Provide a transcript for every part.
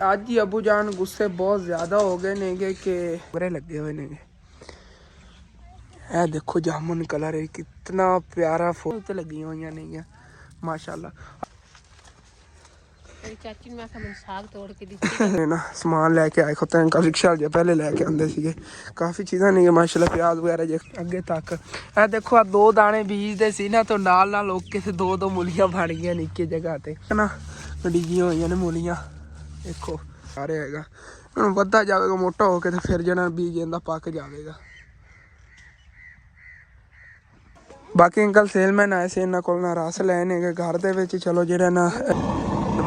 ਅੱਜ ਹੀ अबू जान गुस्से बहुत ज़्यादा हो गए नेगे कि बुरे लगे हुए नेगे। ਇਹ देखो जामुन कलर है कितना प्यारा फूल तो लगी हुई नेगे माशाल्लाह। चाची ने मैं साग तोड़ के दी ना समान लैके आए खुद अंकल रिक्शा जे पहले लैके आंदे सीगे काफ़ी चीज़ां नहीं माशाल्लाह प्याज वगैरह जे अगे तक ए देखो आ दो दाने बीजते सी ना तो नाल ओके से दो मूलियां बन गई निक्की जगह ते ना डिगियां होई ने मूलियां देखो सारे हैगा ਹੁਣ ਵੱਧਦਾ ਜਾਵੇਗਾ ਮੋਟਾ ਹੋ ਕੇ ਤੇ ਫਿਰ ਜਿਹੜਾ ਬੀਜ ਇਹਦਾ ਪੱਕ ਜਾਵੇਗਾ। ਬਾਕੀ ਅੰਕਲ ਸੇਲਮੈਨ ਆਏ ਸੀ ਇਹਨਾਂ ਕੋਲ ਨਾ ਰਸ ਲੈਣ ਹੈਗੇ ਘਰ ਦੇ ਵਿੱਚ ਚਲੋ ਜਿਹੜਾ ਨਾ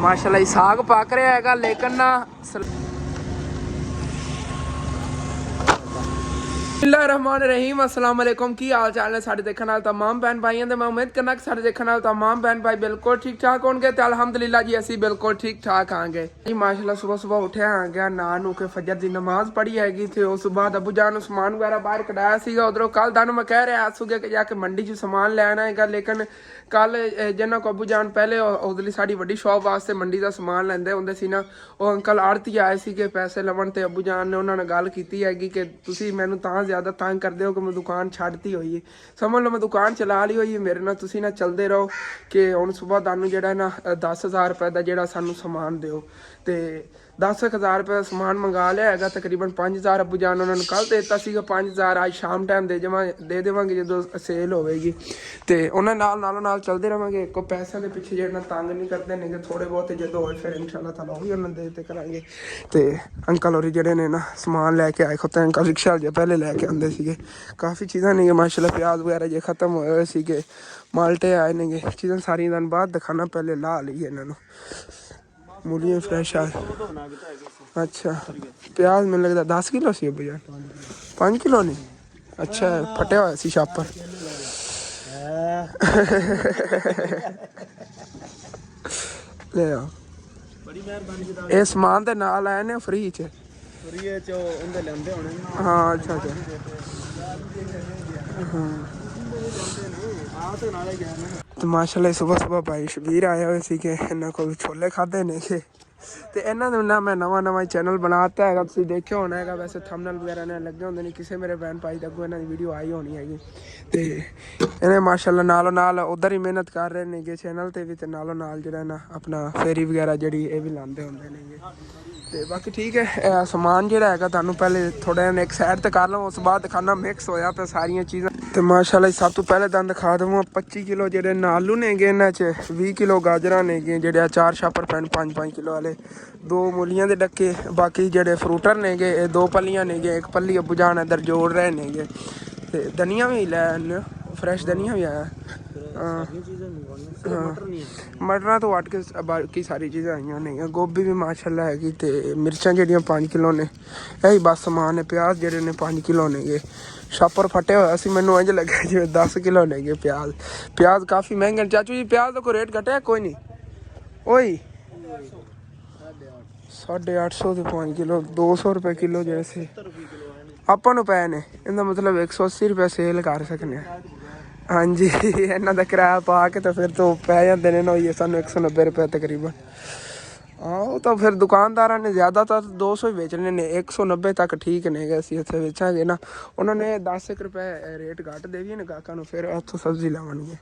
माशाल्लाह साग पक रहा है लेकिन ना बिस्मिल्लाहिर्रहमानिर्रहीम अस्सलाम वालेकुम की हाल चाल है साढ़े देखने वाले तमाम भैन भाइयों तो मैं उम्मीद करना कि साढ़े देखने वाले तमाम भैन भाई बिल्कुल ठीक ठाक होंगे तो अल्हम्दुलिल्लाह जी असी बिल्कुल ठीक ठाक आएंगे जी माशाल्लाह सुबह सुबह उठे आ गया नहा नू के फजर की नमाज पढ़ी हैगी थे उस बाद अबू जान समान वगैरह बाहर कढ़ाया सीगा उधरों कल दानू मैं कह रहा सुगे कि जाके मंडी च समान लैना है लेकिन कल जिन्हों को अबू जान पहले उधरली साड़ी वड्डी शॉप वास्ते मंडी का समान लेंदे हुंदे सी ना वो अंकल आड़ती आए सी कि पैसे लवन ते अबू जान ने उन्होंने गल की हैगी कि तुसी मैनू तां ज़्यादा तंग करदे हो कि मैं दुकान छड्डती हुई है समझ लो मैं दुकान चला ली हुई है मेरे ना तुसी ना चलते रहो कि हुण सुबह तुहानू जिहड़ा ना 10,000 रुपए का जिहड़ा सानू समान दिओ ते 10,000 रुपये का समान मंगा लिया है तकरीबन 5,000 अबू जान उन्होंने कल दे दिता सीगा 5,000 आज शाम टाइम दे देवांगे जो सेल होगी तो उन्होंने नाल चलते रहेंगे को पैसों के पिछे जो तंग नहीं करते नहीं थोड़े बहुत जो हो फिर इंशाल्लाह ताला वो भी उन्होंने देते करांगे तो अंकल होरी जेडे ने ना समान लैके आए खुद अंकल रिक्शा जो पहले लैके आते थे काफ़ी चीज़ा नहीं माशाल्लाह प्याज वगैरह जो खत्म होए थे माल्टे आए ने चीज़ा सारिया दिन बाद दिखाना पहले ला ली इन्होंने मूलियाँ फ्रैश आ अच्छा प्याज मैंने लगता 10 किलो सी अबू जान 5 किलो नहीं अच्छा फटिया हुआ सी छापर ले आओ ये समान दे नाल आए ने फ्री च हाँ अच्छा अच्छा तो माशाल्लाह सुबह सुबह भाई शबीर आए हुए थे इन्होंने को छोले खाधे ने के तो इन्होंने ना मैं नवा चैनल बनाता है तुम देखिया होना है वैसे थंबनेल वगैरह ने लगे होंगे नहीं किसी मेरे भैन भाई तक इन्हों की वीडियो आई होनी हैगी तो इन्हें माशाल्लाह नालों नाल उधर ही मेहनत कर रहे हैं चैनल पर भी तो नालों नाल जो ना अपना फेरी वगैरह जी ये भी लाते होंगे नहीं तो बाकी ठीक है समान जो है तुहानू पहले थोड़ा एक साइड तो कर लो उस बाद दिखाना मिक्स होया पे सारिया चीज़ां तो माशाल्लाह सब तो पहले तुहानू दिखा दूँ 25 किलो जो आलू ने गे इन्हों 20 किलो गाजर ने गे जो 4 छापर पैन 5-5 किलो वाले 2 मूलियां के डक्के बाकी जो फ्रूटर ने गे 2 पलियां ने गे 1 पली अबू जान इधर जोड़ रहे ने गे तो धनिया भी लै फ्रैश धनिया भी आया हाँ मटरा तो हट के बाकी सारी चीज़ें आई नहीं गोभी भी माशाल्लाह हैगी तो मिर्चा जड़ियाँ 5 किलो ने यही बस समान है प्याज जोड़े ने 5 किलो ने गे छापर फटे हुआ सी मैनू इंज लगे जिवें 10 किलो ने गे प्याज काफ़ी महंगे चाचू जी प्याज का कोई रेट घटिया कोई नहीं ओही 850 के 5 किलो 200 रुपये किलो जैसे ਆਪਾਂ ਨੂੰ ਪਏ ਨੇ ਇਹਦਾ मतलब 180 रुपये सेल कर सकने हाँ जी इन्हों का किराया पा के तो फिर तो पै जाते हैं ना सानू 190 रुपये तकरीबन हाँ वो तो फिर दुकानदार ने ज़्यादातर 200 ही बेचने ने 190 तक ठीक ने असी इतने बेचांगे ना उन्होंने 10 रुपये रेट घट दे भी गाहकों को फिर उतों सब्जी लवेंगे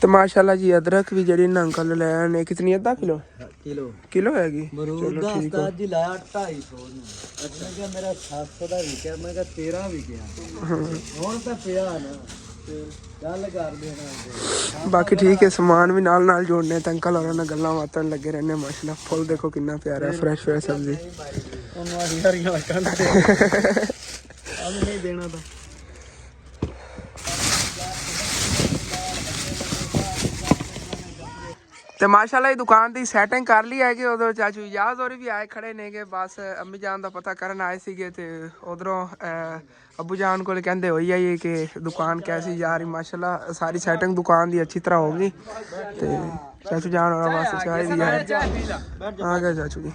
तो माशाल्लाह जी अदरक भी जी ना अंकल लैने कितनी अद्धा किलो किलो हैगी बाकी ठीक है समान भी नाल नाल जोड़ने तो अंकल और गल्लां बातां लगे रहने माशाल्लाह फुल देखो कितना प्यारा है फ्रैश फ्रैश सब्जी तो माशाल्लाह दुकान की सैटिंग कर ली है कि उधर चाचू इजाज और भी आए खड़े ने कि बस अम्मी जान का पता करन आए थे तो उधरों अबू जान को कहते हो ही आई कि दुकान कैसी जा रही माशाल्लाह सारी सैटिंग दुकान की अच्छी तरह होगी तो चाचू जान और बस चाय भी है आ गए चाचू जी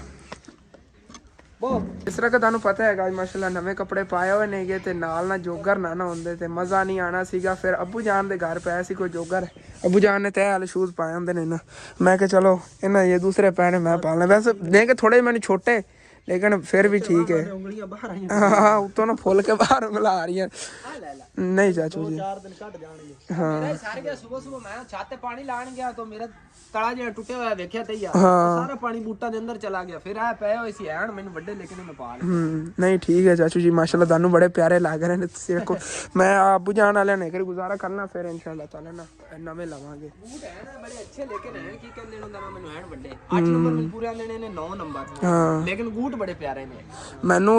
ਇਸ ਤਰ੍ਹਾਂ ਕਿ ਤੁਹਾਨੂੰ ਪਤਾ ਹੈਗਾ ਮਾਸ਼ਾਅੱਲਾ ਨਵੇਂ ਕੱਪੜੇ ਪਾਏ ਹੋਏ ਨੇਗੇ ਤੇ ਨਾਲ ਜੋਗਰ ਨਾ ਹੁੰਦੇ ਤੇ ਮਜ਼ਾ ਨਹੀਂ ਆਣਾ ਸੀਗਾ। ਫਿਰ ਅੱਬੂ ਜਾਨ ਦੇ ਘਰ ਪਿਆ ਸੀ ਕੋਈ ਜੋਗਰ, ਅੱਬੂ ਜਾਨ ਨੇ ਤੈਅ ਵਾਲੇ ਸ਼ੂਜ਼ ਪਾਏ ਹੁੰਦੇ ਨੇ ਨਾ, ਮੈਂ ਕਿਹਾ ਚਲੋ ਇਹਨਾਂ ਇਹ ਦੂਸਰੇ ਪੈਣੇ ਮੈਂ ਪਾ ਲਾਂ। ਵੈਸੇ ਦੇਖ ਕੇ ਥੋੜੇ ਮੈਨੂੰ ਛੋਟੇ लेकिन फिर भी ठीक है। हाँ उतो ना फुल के बाहर उंगला आ रही है। नहीं चाचू जी हाँ सुबह सुबह मैं छत पे पानी लाने गया तो मेरा तड़ा जो टुटे हुआ देखा थे यार, सारा पानी बूटा दे अंदर चला गया। फिर आ पे होए सी हैन मैंने बड़े लेकिन मैं पा लिया। नहीं ठीक है चाचू जी माशाल्लाह तानू बड़े प्यारे लग रहे हैं को। मैं अबू जान वाले ने कर गुजारा करना फिर इंशाल्लाह ताला ना नवे लवांगे। बूट है ना बड़े अच्छे लेकिन है की कहंदे ने ना मैंने हैन बड़े 8 नंबर में पूरे लेने ने 9 नंबर हाँ लेकिन बूट बड़े प्यारे ने। ਮੈਨੂੰ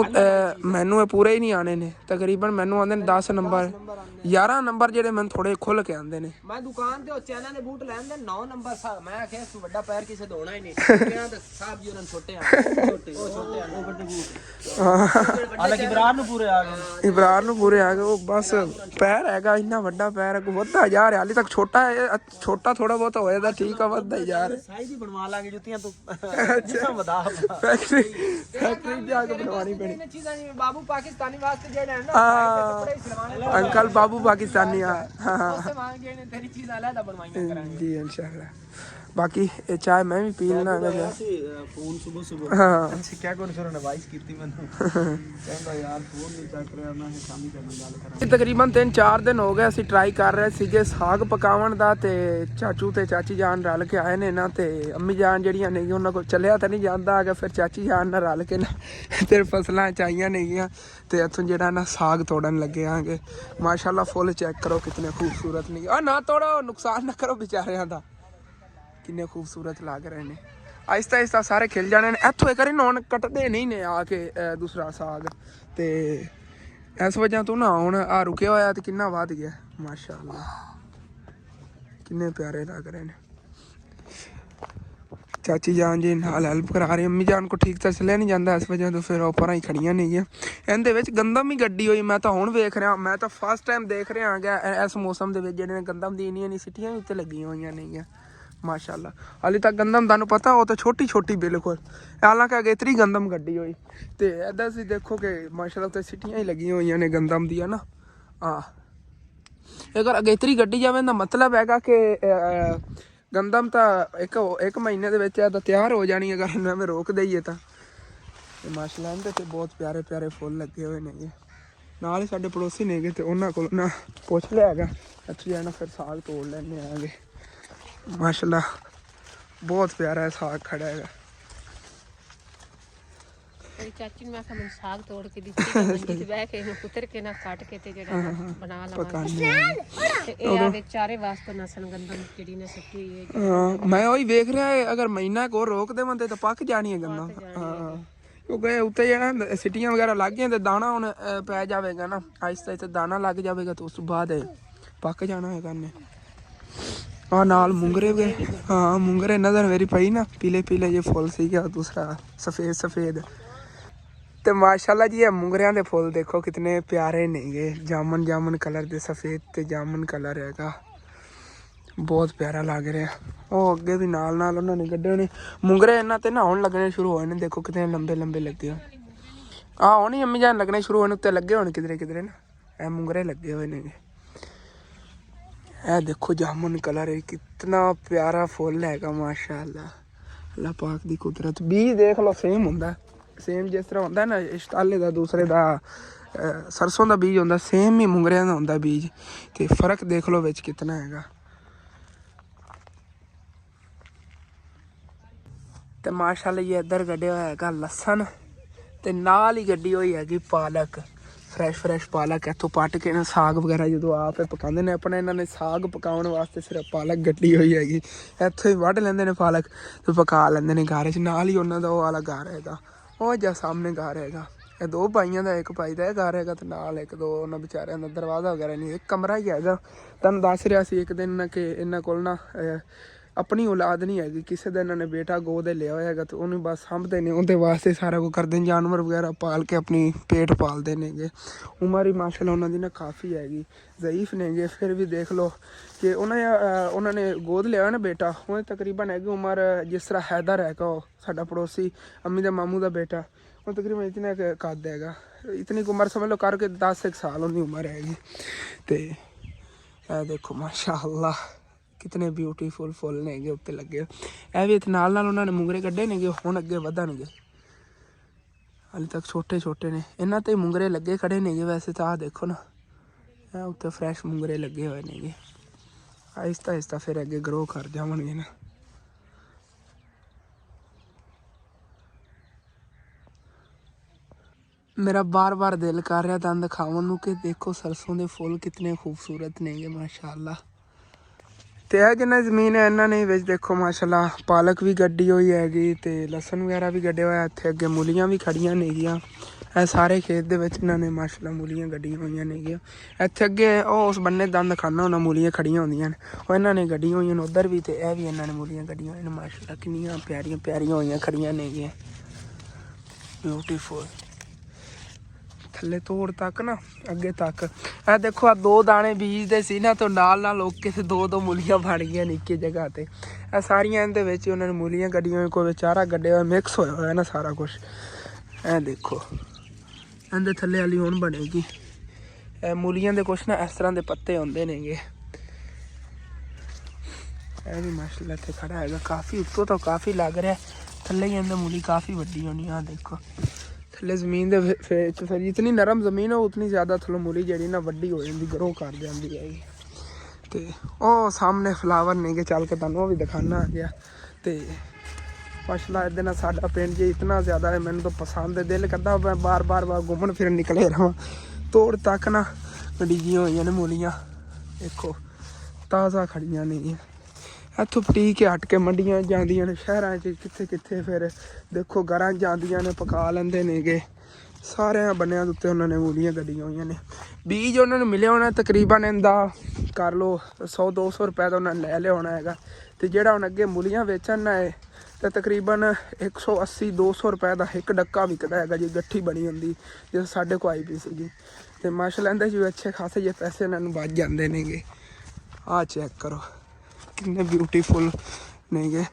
ਇਹ ਪੂਰੇ ਹੀ ਨਹੀਂ ਆਣੇ ਨੇ ਤਕਰੀਬਨ ਮੈਨੂੰ ਆਉਂਦੇ ਨੇ 10 ਨੰਬਰ 11 ਨੰਬਰ ਜਿਹੜੇ ਮੈਨੂੰ ਥੋੜੇ ਖੁੱਲ ਕੇ ਆਉਂਦੇ ਨੇ। ਮੈਂ ਦੁਕਾਨ ਤੇ ਉਹ ਚੈਨਾ ਦੇ ਬੂਟ ਲੈਂਦੇ 9 ਨੰਬਰ ਮੈਂ ਆਖਿਆ ਇਸ ਵੱਡਾ ਪੈਰ ਕਿਸੇ ਧੋਣਾ ਹੀ ਨਹੀਂ ਕਿਹਾ ਤੇ ਸਾਹਿਬ ਜੀ ਉਹਨਾਂ ਛੋਟੇ ਆ ਛੋਟੇ ਉਹ ਵੱਡੇ ਬੂਟ ਹਾਲਾਂਕਿ ਇਬਰਾਰ ਨੂੰ ਪੂਰੇ ਆ ਗਏ। ਇਬਰਾਰ ਨੂੰ ਪੂਰੇ ਆ ਗਏ ਉਹ ਬਸ ਪੈਰ ਹੈਗਾ ਇੰਨਾ ਵੱਡਾ ਪੈਰ ਵੱਧਦਾ ਜਾ ਰਿਹਾ ਹਾਲੇ ਤੱਕ ਛੋਟਾ ਥੋੜਾ ਬਹੁਤ ਹੋਇਆ ਤਾਂ ਠੀਕ ਆ ਵੱਧਦਾ ਹੀ ਜਾ ਰਿਹਾ। ਸਾਈਜ਼ ਹੀ ਬਣਵਾ ਲਾਂਗੇ ਜੁੱਤੀਆਂ ਤੋਂ ਜਿਸਾ ਵਧਾ ਫੈਕਟਰੀ ਜਾ ਕੇ ਬਣਵਾਣੀ ਪੈਣੀ। ਇਹ ਚੀਜ਼ਾਂ ਜਿਵੇਂ ਬਾਬੂ ਪਾਕਿਸਤਾਨੀ ਵਾਸਤੇ ਜਿਹੜੇ ਹਨ ਨਾ ਕੱਪੜੇ ਸਿਲਵਾਣੇ ਅੰਕਲ ਬਾਬੂ ਪਾਕਿਸਤਾਨੀ ਆ ਉਸੇ ਮੰਗ ਗਏ ਨੇ ਤੇਰੀ ਚੀਜ਼ ਅਲੱਗ ਬਣਵਾਈਆਂ ਕਰਾਂਗੇ ਜੀ इंशाल्लाह। बाकी ये चाय मैं भी पी लेना अगर ਫੋਨ ਸਵੇਰ ਸਵੇਰ हाँ ਅੱਛਾ ਕਿਆ ਕੋਣ ਸਰ ਨੇ ਵਾਇਸ ਕੀਤੀ ਮੈਨੂੰ ਕਹਿੰਦਾ ਯਾਰ ਫੋਨ ਨਹੀਂ ਚੱਕ ਰਿਹਾ ਮੈਂ ਸ਼ਾਮੀ ਕਰਨ ਗੱਲ ਕਰਾਂ। ਤਕਰੀਬਨ 3-4 ਦਿਨ ਹੋ ਗਏ ਅਸੀਂ ਟਰਾਈ ਕਰ ਰਹੇ ਸੀਗੇ ਸਾਗ ਪਕਾਉਣ ਦਾ ਤੇ ਚਾਚੂ ਤੇ ਚਾਚੀ ਜਾਨ ਰਲ ਕੇ ਆਏ ਨੇ ਨਾ ਤੇ ਅੰਮੀ ਜਾਨ ਜਿਹੜੀਆਂ ਨੇ ਉਹਨਾਂ ਕੋਲ ਚੱਲਿਆ ਤਾਂ ਨਹੀਂ ਜਾਂਦਾ ਹੈਗਾ ਫਿਰ ਚਾਚੀ ਜਾਨ ਨਾਲ ਰਲ ਕੇ ਨਾ ਤੇ ਫਸਲਾਂ ਚਾਹੀਆਂ ਨੇਗੀਆਂ ਤੇ ਇੱਥੋਂ ਜਿਹੜਾ ਨਾ ਸਾਗ ਤੋੜਨ ਲੱਗੇ ਆਂਗੇ। ਮਾਸ਼ਾਅੱਲਾ ਫੁੱਲ ਚੈੱਕ ਕਰੋ ਕਿਤਨੇ ਖੂਬਸੂਰਤ ਨੇ। ਆ ਨਾ ਤੋੜੋ ਨੁਕਸਾਨ ਨਾ ਕਰੋ ਵਿਚਾਰਿਆਂ ਦਾ ਕਿੰਨੇ ਖੂਬਸੂਰਤ ਲੱਗ ਰਹੇ ਨੇ। ਆਹਿਸਤਾ ਆਹਿਸਤਾ ਸਾਰੇ ਖਿਲ ਜਾਣੇ ਨੇ। ਇੱਥੋਂ ਇੱਕ ਵਾਰੀ ਹੁਣ ਕੱਟਦੇ ਨਹੀਂ ਨੇ ਆ ਕੇ ਦੂਸਰਾ ਸਾਗ ਤੇ ਇਸ ਵਜ੍ਹਾ ਤੋਂ ਨਾ ਹੁਣ ਆ ਰੁਕਿਆ ਹੋਇਆ ਤੇ ਕਿੰਨਾ ਵੱਧ ਗਿਆ ਮਾਸ਼ਾਅੱਲਾ ਕਿੰਨੇ ਪਿਆਰੇ ਲੱਗ ਰਹੇ ਨੇ। ਚਾਚੀ ਜਾਨ ਜੀ ਨਾਲ ਹੈਲਪ ਕਰਾ ਰਹੇ ਅੰਮੀ ਜਾਨ ਕੋ ਠੀਕ ਤਾਂ ਚੱਲਿਆ ਨਹੀਂ ਜਾਂਦਾ ਇਸ ਵਜ੍ਹਾ ਤੋਂ ਫਿਰ ਉੱਪਰਾਂ ਹੀ ਖੜੀਆਂ ਨੇਗੀਆਂ। ਇਹਦੇ ਵਿੱਚ ਗੰਦਮ ਹੀ ਗੱਡੀ ਹੋਈ ਮੈਂ ਤਾਂ ਹੁਣ ਵੇਖ ਰਿਹਾ ਮੈਂ ਤਾਂ ਫਸਟ ਟਾਈਮ ਦੇਖ ਰਿਹਾ ਹੈਗਾ ਇਸ ਮੌਸਮ ਦੇ ਵਿੱਚ ਜਿਹੜੇ ਨੇ ਗੰਦਮ ਦੀ ਇੰਨੀਆਂ ਸਿੱਟੀਆਂ ਵੀ ਉੱਤੇ ਲੱਗੀਆਂ ਹੋਈਆਂ ਨੇਗੀਆਂ ਮਾਸ਼ਾਅੱਲਾ। ਹਾਲੇ ਤੱਕ ਗੰਦਮ ਤੁਹਾਨੂੰ ਪਤਾ ਉਹ ਤਾਂ ਛੋਟੀ ਬਿਲਕੁਲ ਹਾਲਾਂਕਿ ਅਗੇਤਰੀ ਗੰਦਮ ਗੱਡੀ ਹੋਈ ਤੇ ਇੱਦਾਂ ਸੀ ਦੇਖੋ ਕਿ ਮਾਸ਼ਾਅੱਲਾ ਉੱਤੇ ਸਿੱਟੀਆਂ ਹੀ ਲੱਗੀਆਂ ਹੋਈਆਂ ਨੇ ਗੰਦਮ ਦੀਆਂ ਨਾ। ਅਗਰ ਅਗੇਤਰੀ ਗੱਡੀ ਜਾਵੇ ਤਾਂ ਮਤਲਬ ਹੈਗਾ ਕਿ ਗੰਦਮ ਤਾਂ ਇੱਕ ਮਹੀਨੇ ਦੇ ਵਿੱਚ ਇਹ ਤਾਂ ਤਿਆਰ ਹੋ ਜਾਣੀ ਅਗਰ ਇਹਨੂੰ ਐਵੇਂ ਰੋਕ ਦਈਏ ਤਾਂ। ਮਾਸ਼ਾਅੱਲਾ ਇਹਦੇ ਤੇ ਬਹੁਤ ਪਿਆਰੇ ਫੁੱਲ ਲੱਗੇ ਹੋਏ ਨੇਗੇ। ਨਾਲ ਹੀ ਸਾਡੇ ਪੜੋਸੀ ਨੇਗੇ ਤੇ ਉਹਨਾਂ ਕੋਲ ਨਾ ਪੁੱਛ ਲਿਆ ਹੈਗਾ ਇੱਥੇ ਜਾਣਾ ਫਿਰ ਸਾਗ ਤੋੜ ਲੈਣੇ ਆਗੇ। माशाल्लाह बहुत प्यारा है साग खड़ा है। ਮੇਰੀ ਚਾਚੀ ਨੂੰ ਮੈਂ ਕਿਹਾ ਮੈਨੂੰ ਸਾਗ ਤੋੜ ਕੇ ਦਿੱਤੀ ਮੰਡੀ ਤੇ ਬਹਿ ਕੇ ਇਹਨੂੰ ਕੁਤਰ ਕੇ ਨਾ ਕੱਟ ਕੇ ਤੇ ਜਿਹੜਾ ਬਣਾ ਲਵਾਂਗੇ ਤੇ ਇਹ ਆ ਵਿਚਾਰੇ ਵਾਸਤੇ ਨਸਲ ਗੰਦਮ ਜਿਹੜੀ ਨੇ ਸੱਟੀ ਹੋਈ ਹੈ। ਮੈਂ ਉਹੀ ਵੇਖ ਰਿਹਾ ਹੈ ਅਗਰ ਮਹੀਨਾ ਕੋ ਰੋਕ ਦੇਵਾਂ ਤੇ ਤਾਂ ਪੱਕ ਜਾਣੀ ਹੈ ਗੰਦਮ ਕਿਉਂਕਿ ਉੱਤੇ ਜਿਹੜਾ ਸਿੱਟੀਆਂ ਵਗੈਰਾ ਲੱਗ ਗਈਆਂ ਤੇ ਦਾਣਾ ਹੁਣ ਪੈ ਜਾਵੇਗਾ ਨਾ ਆਹਿਸਤਾ ਆਹਿਸਤਾ ਦਾਣਾ ਲੱਗ ਜਾਵੇਗਾ ਤੇ ਉਸ ਤੋਂ ਬਾਅਦ ਪੱਕ ਜਾਣਾ ਹੈਗਾ ਨੇ। हाँ नाल मुंगरे वगैरह हाँ मुंगरे नजर मेरी पई ना पीले ये फुल सी गया दूसरा सफेद ते माशाल्लाह जी ये मुंगरियां दे फुल देखो कितने प्यारे नेगे जामन कलर दे सफेद ते जामन कलर हैगा बहुत प्यारा लग रहा। वो अगे भी नाल उन्होंने गड्ढे ने मुंगरे इन्हां ते ना हुण लगने शुरू होए ने देखो कितने लंबे लगे हो हुण ही अम्मी जान लगने शुरू होए उत्ते लगे होने किधरे ना ए मुंगरे लगे हुए ने। ਇਹ ਦੇਖੋ ਜਾਮਨ ਕਲਰ ਹੈ ਕਿੰਨਾ ਪਿਆਰਾ ਫੁੱਲ ਹੈਗਾ ਮਾਸ਼ਾਅੱਲਾ ਅੱਲਾਹ ਪਾਕ ਦੀ ਕੁਦਰਤ। ਬੀਜ ਦੇਖ ਲਓ ਸੇਮ ਹੁੰਦਾ ਸੇਮ ਜਿਸ ਤਰ੍ਹਾਂ ਹੁੰਦਾ ਨਾ ਇਸ਼ਤਾਲੇ ਦਾ ਦੂਸਰੇ ਦਾ ਸਰਸੋਂ ਦਾ ਬੀਜ ਹੁੰਦਾ ਸੇਮ ਹੀ ਮੁੰਗਰਿਆਂ ਦਾ ਹੁੰਦਾ ਬੀਜ ਤੇ ਫਰਕ ਦੇਖ ਲਓ ਵਿੱਚ ਕਿੰਨਾ ਹੈਗਾ। ਤੇ ਮਾਸ਼ਾਅੱਲਾ ਇਹ ਇੱਧਰ ਗੱਡਿਆ ਹੋਇਆ ਹੈਗਾ ਲਸਣ ਤੇ ਨਾਲ ਹੀ ਗੱਡੀ ਹੋਈ ਹੈਗੀ ਪਾਲਕ फ्रैश पालक इतों पट के ना साग वगैरह जो आप पकाते हैं अपने इन्होंने साग पकाने वास्ते सिर्फ पालक गड्डी हुई हैगी इतों ही वढ़ लेंदे ने पालक तो पका लेंदे ने घर च नाल ही उन्हों का वो वाला घर हैगा वो जा सामने घर हैगा ये 2 भाइयों का एक भाई का घर हैगा तो नाल एक दो उन्होंने बेचारियों का दरवाज़ा वगैरह नहीं एक कमरा ही हैगा। तुहानूं दस रहा सी एक दिन कि इन्हों कोल ना अपनी औलाद नहीं हैगी किसी का इन्होंने बेटा गोद लिया होएगा तो उन्हें बस सामभते ने उनके वास्ते सारा कुछ करते जानवर वगैरह पाल के अपनी पेट पालते नेगे। उम्र ही माशाल्लाह उन्होंने ना काफ़ी हैगी ज़ईफ नेगे फिर भी देख लो कि उन्होंने गोद लिया ना बेटा उन्हें तकरीबन हैगी उम्र जिस तरह हैदर हैगा साडा पड़ोसी अम्मी दे मामू का बेटा वो तकरीबन इतने कद हैगा, इतनी उम्र समझ लो करके 10 एक साल उनकी उम्र हैगी। तो यह देखो माशाअल्लाह कितने ब्यूटीफुल फुल ने उत्ते लगे। यह भी इतने नाल उन्होंने मुंगरे कड्ढे ने, हुण अगे वधणगे। हाले तक छोटे छोटे ने, इन्हां ते मुंगरे लगे खड़े ने। वैसे तो आ देखो ना, उत्ते फ्रैश मुंगरे लगे हुए ने। आहिस्ता आहिस्ता फिर अगे ग्रो कर जावणगे ना। मेरा बार बार दिल कर रहा दंद खावन नूं कि देखो सरसों के फुल कितने खूबसूरत ने माशाअल्लाह। तो यह जिन्ना जमीन है इन्होंने विच देखो माशाअल्लाह पालक भी गड्डी हुई हैगी, तो लसन वगैरह भी गड्ढे हुआ। इत्थे अगे मूलियां भी खड़ियां नेगियां। ਇਹ ਸਾਰੇ ਖੇਤ ਦੇ ਵਿੱਚ ਇਹਨਾਂ ਨੇ ਮਾਸ਼ਾਅੱਲਾ ਮੂਲੀਆਂ ਗੱਡੀਆਂ ਹੋਈਆਂ ਨੇਗੀਆਂ। ਇੱਥੇ ਅੱਗੇ ਉਹ ਉਸ ਬੰਨੇ ਦੰਦ ਖਾਨਾ ਉਹਨਾਂ ਮੂਲੀਆਂ ਖੜੀਆਂ ਹੁੰਦੀਆਂ ਨੇ, ਉਹ ਇਹਨਾਂ ਨੇ ਗੱਡੀਆਂ ਹੋਈਆਂ ਨੇ ਉਧਰ ਵੀ, ਤੇ ਇਹ ਵੀ ਇਹਨਾਂ ਨੇ ਮੂਲੀਆਂ ਗੱਡੀਆਂ ਹੋਈਆਂ ਨੇ। ਮਾਸ਼ਾਅੱਲਾ ਕਿੰਨੀਆਂ ਪਿਆਰੀਆਂ ਪਿਆਰੀਆਂ ਹੋਈਆਂ ਖੜੀਆਂ ਨੇਗੀਆਂ, ਬਿਊਟੀਫੁਲ। ਥੱਲੇ ਤੋੜ ਤੱਕ ਨਾ, ਅੱਗੇ ਤੱਕ ਇਹ ਦੇਖੋ ਆ 2 ਦਾਣੇ ਬੀਜਦੇ ਸੀ ਨਾ, ਤੋਂ ਨਾਲ ਨਾਲ ਓਕੇ ਤੇ 2 ਮੂਲੀਆਂ ਬਣ ਗਈਆਂ ਨਿੱਕੀ ਜਗ੍ਹਾ ਤੇ। ਇਹ ਸਾਰੀਆਂ ਇਹਦੇ ਵਿੱਚ ਉਹਨਾਂ ਨੇ ਮੂਲੀਆਂ ਗੱਡੀਆਂ ਹੋਈਆਂ, ਕੋਈ ਵਿਚਾਰਾ ਗੱਡੇ ਹੋਇਆ ਮਿਕਸ ਹੋਇਆ ਹੋਇਆ ਨਾ ਸਾਰਾ ਕੁਛ। ਇਹ ਦੇਖੋ ਇਹਦੇ ਥੱਲੇ ਵਾਲੀ ਹੁਣ ਬਣੇਗੀ। ਇਹ ਮੂਲੀਆਂ ਦੇ ਕੁਛ ਨਾ ਇਸ ਤਰ੍ਹਾਂ ਦੇ ਪੱਤੇ ਹੁੰਦੇ ਨੇਗੇ। ਇਹ ਵੀ ਮਾਸ਼ਾਅੱਲਾ ਇੱਥੇ ਖੜਾ ਹੈਗਾ, ਕਾਫੀ ਉੱਤੋਂ ਤਾਂ ਕਾਫੀ ਲੱਗ ਰਿਹਾ, ਥੱਲੇ ਹੀ ਇਹਦੇ ਮੂਲੀ ਕਾਫੀ ਵੱਡੀ ਹੋਣੀ ਆ। ਦੇਖੋ ਥੱਲੇ ਜ਼ਮੀਨ ਦੇ ਵਿੱਚ ਫਿਰ ਜਿਤਨੀ ਨਰਮ ਜ਼ਮੀਨ ਹੋ ਉਤਨੀ ਜ਼ਿਆਦਾ ਥੱਲੋਂ ਮੂਲੀ ਜਿਹੜੀ ਨਾ ਵੱਡੀ ਹੋ ਜਾਂਦੀ, ਗਰੋ ਕਰ ਜਾਂਦੀ ਹੈਗੀ। ਤੇ ਉਹ ਸਾਹਮਣੇ ਫਲਾਵਰ ਨੇਗੇ, ਚੱਲ ਕੇ ਤੁਹਾਨੂੰ ਉਹ ਵੀ ਦਿਖਾਣਾ ਆ ਗਿਆ। ਤੇ माशाअल्लाह ਇਹਦੇ ਨਾਲ ਸਾਡਾ ਪਿੰਡ ਜੀ ਇਤਨਾ ਜ਼ਿਆਦਾ ਹੈ, ਮੈਨੂੰ ਤਾਂ ਪਸੰਦ ਹੈ। ਦਿਲ ਕਰਦਾ ਮੈਂ ਬਾਰ ਬਾਰ ਘੁੰਮਣ ਫਿਰਨ ਨਿਕਲੇ ਰਹਾਂ। ਤੋੜ ਤੱਕ ਨਾ ਡਿੱਗੀਆਂ ਹੋਈਆਂ ਨੇ ਮੂਲੀਆਂ, ਦੇਖੋ ਤਾਜ਼ਾ ਖੜੀਆਂ ਨੇ। ਇੱਥੋਂ ਪਟੀ ਕੇ ਹਟ ਕੇ ਮੰਡੀਆਂ ਜਾਂਦੀਆਂ ਨੇ, ਸ਼ਹਿਰਾਂ 'ਚ ਕਿੱਥੇ ਕਿੱਥੇ, ਫਿਰ ਦੇਖੋ ਘਰਾਂ 'ਚ ਜਾਂਦੀਆਂ ਨੇ, ਪਕਾ ਲੈਂਦੇ ਨੇਗੇ। ਸਾਰਿਆਂ ਬੰਨਿਆਂ ਦੇ ਉੱਤੇ ਉਹਨਾਂ ਨੇ ਮੂਲੀਆਂ ਗੱਡੀਆਂ ਹੋਈਆਂ ਨੇ। ਬੀਜ ਉਹਨਾਂ ਨੂੰ ਮਿਲਿਆ ਹੋਣਾ ਤਕਰੀਬਨ ਇਹਦਾ ਕਰ ਲਓ 100-200 ਰੁਪਏ ਦਾ ਉਹਨਾਂ ਨੇ ਲੈ ਲਿਆ ਹੋਣਾ ਹੈਗਾ। ਅਤੇ ਜਿਹੜਾ ਹੁਣ ਅੱਗੇ ਮੂਲੀਆਂ ਵੇਚਣ ਨਾ ਹੈ ਤਾਂ ਤਕਰੀਬਨ 180-200 ਰੁਪਏ ਦਾ ਇੱਕ ਡੱਕਾ ਵਿਕਦਾ ਹੈਗਾ ਜੀ, ਗੱਠੀ ਬਣੀ ਹੁੰਦੀ, ਜਿਸ ਸਾਡੇ ਕੋਲ ਆਈ ਪਈ ਸੀਗੀ। ਅਤੇ ਮਾਸ਼ਾਅੱਲਾ ਇਹਦੇ 'ਚ ਵੀ ਅੱਛੇ ਖਾਸੇ ਜਿਹੇ ਪੈਸੇ ਇਹਨਾਂ ਨੂੰ ਬਚ ਜਾਂਦੇ ਨੇਗੇ। ਆਹ ਚੈੱਕ ਕਰੋ ਕਿੰਨੇ ਬਿਊਟੀਫੁਲ ਨੇਗੇ।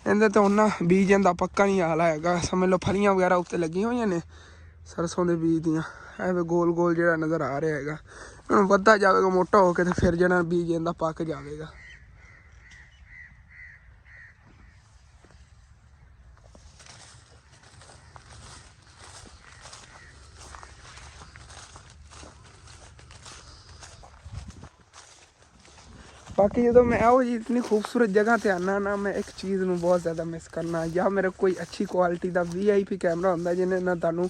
ਇਹਦੇ ਤਾਂ ਉਹਨਾਂ ਬੀਜਾਂ ਦਾ ਪੱਕਾ ਨਹੀਂ ਹਾਲ ਹੈਗਾ, ਸਮਝ ਲਓ ਫਲੀਆਂ ਵਗੈਰਾ ਉੱਤੇ ਲੱਗੀਆਂ ਹੋਈਆਂ ਨੇ ਸਰਸੋਂ ਦੇ ਬੀਜ ਦੀਆਂ। ਐਵੇਂ ਗੋਲ ਗੋਲ ਜਿਹੜਾ ਨਜ਼ਰ ਆ ਰਿਹਾ ਹੈਗਾ, ਹੁਣ ਵੱਧਦਾ ਜਾਵੇਗਾ ਮੋਟਾ ਹੋ ਕੇ, ਤੇ ਫਿਰ ਜਿਹੜਾ ਬੀਜ ਇਹਦਾ ਪੱਕ ਜਾਵੇਗਾ। बाकी जो मैं आओ जी इतनी खूबसूरत जगह ते आना ना, मैं एक चीज़ में बहुत ज़्यादा मिस करना, या मेरे कोई अच्छी क्वालिटी का VIP कैमरा होंदा जिन्हें ना तुहानू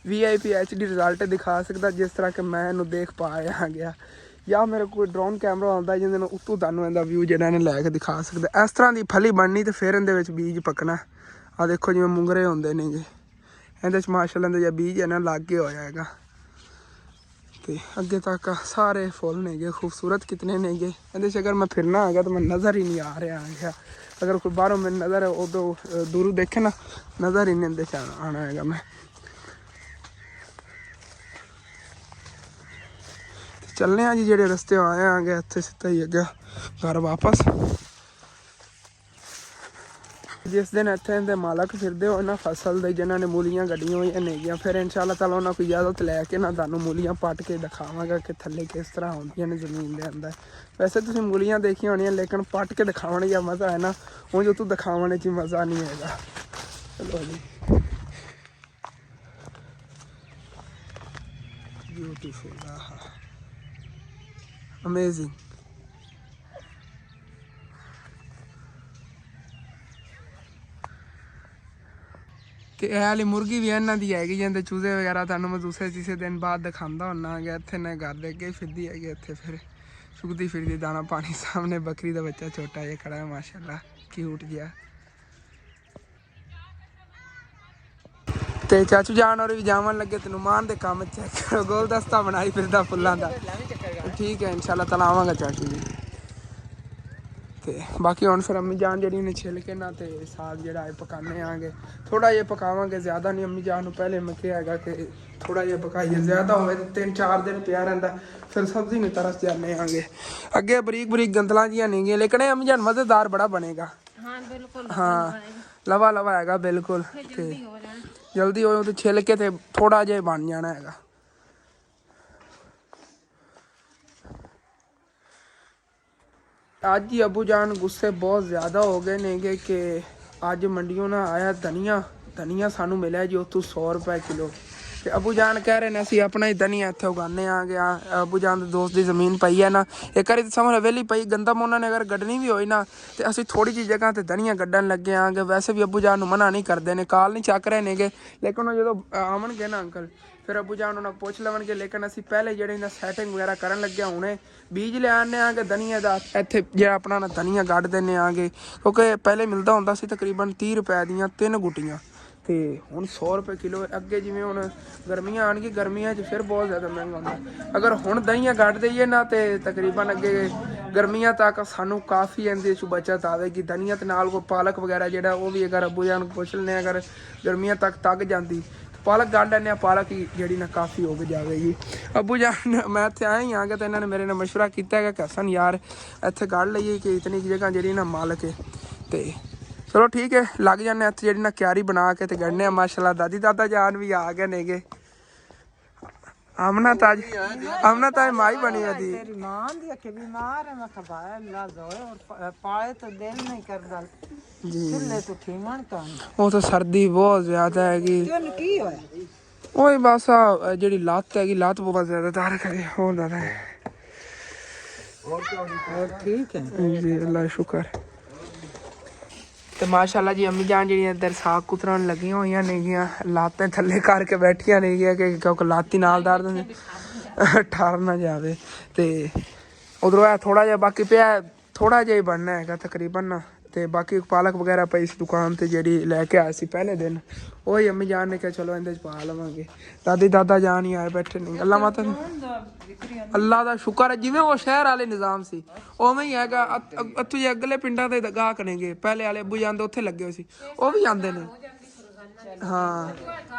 VIP HD रिजल्ट दिखा सकता जिस तरह कि मैं इन्हू देख पाया गया, या मेरे कोई ड्रोन कैमरा होंदा जिन्हें उत्तों तुहानू इहदा व्यू जिहड़ा इहने लैके दिखा सकता। इस तरह की फली बननी तो फिर इहदे विच बीज पकना। आ देखो जिवें मुंगरे होंदे नेगे, इहदे च माशाअल्लाह इहदे बीज इहना लागे होया हैगा। तो अगे तक सारे फुल नेगे, खूबसूरत कितने नेगे। ਇਹਦੇ 'ਚ अगर मैं फिरना हैगा तो मैं नज़र ही नहीं आ रहा है। अगर कोई बाहरों मैं नज़र उदों दूरों देखे ना, नज़र ही नहीं ਇਹਦੇ 'ਚ आना हैगा। मैं चलने जी जेडे रस्ते आए आगे इत्थे सीधा ही अगे घर वापस। जिस दिन इत्थे इहदे मालक फिरदे हो ना फसल दे, जिन्हां ने मूलियां गड्डियां होईयां नेगियां, फिर इंशाअल्लाह ताला उन्हां कोई इजाजत लैके ना तुहानू मूलियां पट के दिखावांगा कि थल्ले किस तरह होंदियां ने जमीन दे अंदर। वैसे तुसीं मूलियां देखियां होणियां, लेकिन पट के दिखावण दा मज़ा है ना, उंज तू दिखावण च मज़ा नहीं हैगा। चलो जी ब्यूटीफुल, अमेजिंग। तो यह वाली मुर्गी भी इन्हों की हैगी, जिंदे चूजे वगैरह तुहानू मैं दूसरे तीसरे दिन बाद दिखाता होना गया। इत्थे ने घर दे अगे फिरदी हैगी, इत्थे फिर चुगदी फिरदी दाना पानी। सामने बकरी का बच्चा छोटा जिहा खड़ा है माशाअल्लाह, क्यूट जिहा। ते चाचू जान और भी जावन लगे ते नुमान दे काम चेक करो, गुलदस्ता बनाई फिरदा फुल्लां दा। ठीक है इंशाअल्लाह ताला आवांगा चाचू जी। ते बाकी हुण फिर अम्मी जान जी ने छिल के ना ते साग जिहड़ा है पकाने आगे, थोड़ा जिहा पकावांगे, ज़्यादा नहीं। अम्मी जान नूं पहले मैं कहा हैगा कि थोड़ा जिहा पकाइए, ज़्यादा होवे तो 3-4 दिन पिया रहिंदा, फिर सब्जी नहीं तरस जाने आगे। अगे बरीक बरीक गंदलां जिहां नहीं, लेकिन अम्मी जान मज़ेदार बड़ा बनेगा। हाँ बिल्कुल, हाँ लवा लवा हैगा बिल्कुल। ਜਲਦੀ ਹੋਏ ਤੇ ਛਿੱਲ ਕੇ ਤੇ ਥੋੜਾ ਜਿਹਾ ਬਣ ਜਾਣਾ ਹੈਗਾ। ਅੱਜ ਹੀ ਅਬੂ ਜਾਨ ਗੁੱਸੇ ਬਹੁਤ ਜ਼ਿਆਦਾ ਹੋ ਗਏ ਨੇਗੇ ਕਿ ਅੱਜ ਮੰਡੀਓਂ ਨਾ ਆਇਆ ਧਨੀਆ ਸਾਨੂੰ ਮਿਲਿਆ ਜੀ ਉੱਥੋਂ 100 ਰੁਪਏ ਕਿਲੋ। ਤੇ ਅਬੂ ਜਾਨ ਕਹਿ ਰਹੇ ਨੇ ਅਸੀਂ ਆਪਣਾ ਹੀ ਧਨੀਆ ਇੱਥੇ ਉਗਾਉਂਦੇ ਆ ਗਿਆ। ਅਬੂ ਜਾਨ ਦੇ ਦੋਸਤ ਦੀ ਜ਼ਮੀਨ ਪਈ ਹੈ ਨਾ, ਇੱਕ ਵਾਰੀ ਤਾਂ ਸਮਝ ਵੇਲੀ ਪਈ ਗੰਦਮ ਉਹਨਾਂ ਨੇ ਅਗਰ ਗੱਡਣੀ ਵੀ ਹੋਈ ਨਾ ਤੇ ਅਸੀਂ ਥੋੜੀ ਜਿਹੀ ਜਗ੍ਹਾ ਤੇ ਧਨੀਆ ਗੱਡਣ ਲੱਗੇ ਆਂਗੇ। ਵੈਸੇ ਵੀ ਅਬੂ ਜਾਨ ਨੂੰ ਮਨਾ ਨਹੀਂ ਕਰਦੇ ਨੇ, ਕਾਲ ਨਹੀਂ ਚੱਕ ਰਹੇ ਨੇਗੇ, ਲੇਕਿਨ ਉਹ ਜਦੋਂ ਆਵਣਗੇ ਨਾ ਅੰਕਲ ਫਿਰ ਅਬੂ ਜਾਨ ਉਹਨਾਂ ਪੁੱਛ ਲਵਣਗੇ। ਲੇਕਿਨ ਅਸੀਂ ਪਹਿਲੇ ਜਿਹੜੇ ਨਾ ਸੈਟਿੰਗ ਵਗੈਰਾ ਕਰਨ ਲੱਗਿਆ ਹੁਣੇ ਬੀਜ ਲੈ ਆਉਂਦੇ ਆਂਗੇ ਧਨੀਆ ਦਾ, ਇੱਥੇ ਜਿਹੜਾ ਆਪਣਾ ਨਾ ਧਨੀਆ ਗੱਡ ਦਿੰਦੇ ਆਂਗੇ ਕਿਉਂਕਿ ਪਹਿਲੇ ਮਿਲਦਾ ਹੁੰਦਾ ਸੀ ਤਕਰੀਬਨ 30 ਰੁਪਏ ਦੀਆਂ 3 ਗੁੱਟੀਆਂ ਤੇ ਹੁਣ 100 ਰੁਪਏ ਕਿਲੋ। ਅੱਗੇ ਜਿਵੇਂ ਹੁਣ ਗਰਮੀਆਂ ਆਉਣਗੀਆਂ, ਗਰਮੀਆਂ 'ਚ ਫਿਰ ਬਹੁਤ ਜ਼ਿਆਦਾ ਮਹਿੰਗਾ ਹੁੰਦਾ। ਅਗਰ ਹੁਣ ਧਨੀਆ ਗੱਡ ਦਈਏ ਨਾ ਤੇ ਤਕਰੀਬਨ ਅੱਗੇ ਗਰਮੀਆਂ ਤੱਕ ਸਾਨੂੰ ਕਾਫੀ ਇਹਦੇ 'ਚ ਬਚਤ ਆਵੇਗੀ। ਧਨੀਆ ਤੇ ਨਾਲ ਕੋਈ ਪਾਲਕ ਵਗੈਰਾ ਜਿਹੜਾ ਉਹ ਵੀ ਅਗਰ ਅਬੂ ਜਾਨ ਪੁੱਛ ਲੈਂਦੇ ਅਗਰ ਗਰਮੀਆਂ ਤੱਕ ਜਾਂਦੀ ਪਾਲਕ ਗੱਡ ਲੈਂਦੇ ਹਾਂ, ਪਾਲਕ ਹੀ ਜਿਹੜੀ ਨਾ ਕਾਫੀ ਉੱਗ ਜਾਵੇਗੀ। ਅਬੂ ਜਾਨ ਮੈਂ ਇੱਥੇ ਆਇਆ ਹੀ ਆ ਗਿਆ ਤਾਂ ਇਹਨਾਂ ਨੇ ਮੇਰੇ ਨਾਲ ਮਸ਼ਵਰਾ ਕੀਤਾ ਹੈਗਾ ਕਿ ਹਸਨ ਯਾਰ ਇੱਥੇ ਗੱਡ ਲਈਏ ਕਿ ਇਤਨੀ ਜਗ੍ਹਾ ਜਿਹੜੀ ਨਾ ਮਾਲਕ ਹੈ। ਤੇ ਚਲੋ ਠੀਕ ਹੈ ਲੱਗ ਜਾਂਦੇ ਇੱਥੇ ਜਿਹੜੀ ਨਾ ਕਿਆਰੀ ਬਣਾ ਕੇ ਤੇ ਗੜਨੇ ਆ। ਮਾਸ਼ਾਅੱਲਾ ਦਾਦੀ ਦਾਦਾ ਜਾਨ ਵੀ ਆ ਗਏ ਨੇਗੇ। ਆਮਨਾ ਤਾਜ ਮਾਈ ਬਣੀ ਉਹਦੀ तेरी मां दी के बीमार है मैं खबाया इलाज होए और पाए तो दिल नहीं करदा जी। चुल्ले तो ठीमन का ਉਹ ਤਾਂ ਸਰਦੀ ਬਹੁਤ ਜ਼ਿਆਦਾ ਹੈਗੀ। तन की होए ਉਹ ਬਸ ਆ ਜਿਹੜੀ ਲੱਤ ਹੈਗੀ ਲੱਤ ਬਹੁਤ ਜ਼ਿਆਦਾ ਤਾਰ ਕਰੇ ਹੋਰ ਜ਼ਿਆਦਾ और ठीक है ਜੀ ਅੱਲਾ ਸ਼ੁਕਰ। ਤੇ ਮਾਸ਼ਾਅੱਲਾ ਜੀ ਅੰਮੀ ਜਾਨ ਜਿਹੜੀਆਂ ਇੱਧਰ ਸਾਗ ਕੁਤਰਨ ਲੱਗੀਆਂ ਹੋਈਆਂ ਨੇਗੀਆਂ, ਲਾਤਾਂ ਥੱਲੇ ਕਰਕੇ ਬੈਠੀਆਂ ਨੇਗੀਆਂ ਕਿ ਕਿਉਂਕਿ ਲਾਤੀ ਨਾਲ ਦਾਰ ਦਿੰਦੇ ਠਾਰ ਨਾ ਜਾਵੇ। ਤੇ ਉਧਰੋਂ ਇਹ ਥੋੜਾ ਜਿਹਾ ਬਾਕੀ ਪਿਆ, ਥੋੜਾ ਜਿਹਾ ਹੀ ਬਣਨਾ ਹੈਗਾ ਤਕਰੀਬਨ ਨਾ। ਤੇ ਬਾਕੀ ਪਾਲਕ ਵਗੈਰਾ ਪਈ ਸੀ ਦੁਕਾਨ ਤੇ ਜਿਹੜੀ ਲੈ ਕੇ ਆਏ ਸੀ ਪਹਿਲੇ ਦਿਨ, ਉਹੀ ਅੰਮੀ ਜਾਨ ਨੇ ਕਿਹਾ ਚਲੋ ਇਹਦੇ ਚ ਪਾ ਲਵਾਂਗੇ। ਦਾਦੀ ਦਾਦਾ ਜਾਨ ਹੀ ਆਏ ਬੈਠੇ ਨੇ। ਅੱਲਾ ਮਾਤਾ ਅੱਲਾ ਦਾ ਸ਼ੁਕਰ ਹੈ ਜਿਵੇਂ ਉਹ ਸ਼ਹਿਰ ਵਾਲੇ ਨਿਜ਼ਾਮ ਸੀ ਉਵੇਂ ਹੀ ਹੈਗਾ। ਇੱਥੋਂ ਜੇ ਅਗਲੇ ਪਿੰਡਾਂ ਦੇ ਗਾਹਕ ਨੇਗੇ ਪਹਿਲੇ ਵਾਲੇ ਅਬੂ ਜਾਨ ਦੇ ਉੱਥੇ ਲੱਗੇ ਹੋਏ ਸੀ ਉਹ ਵੀ ਆਉਂਦੇ ਨੇ। ਹਾਂ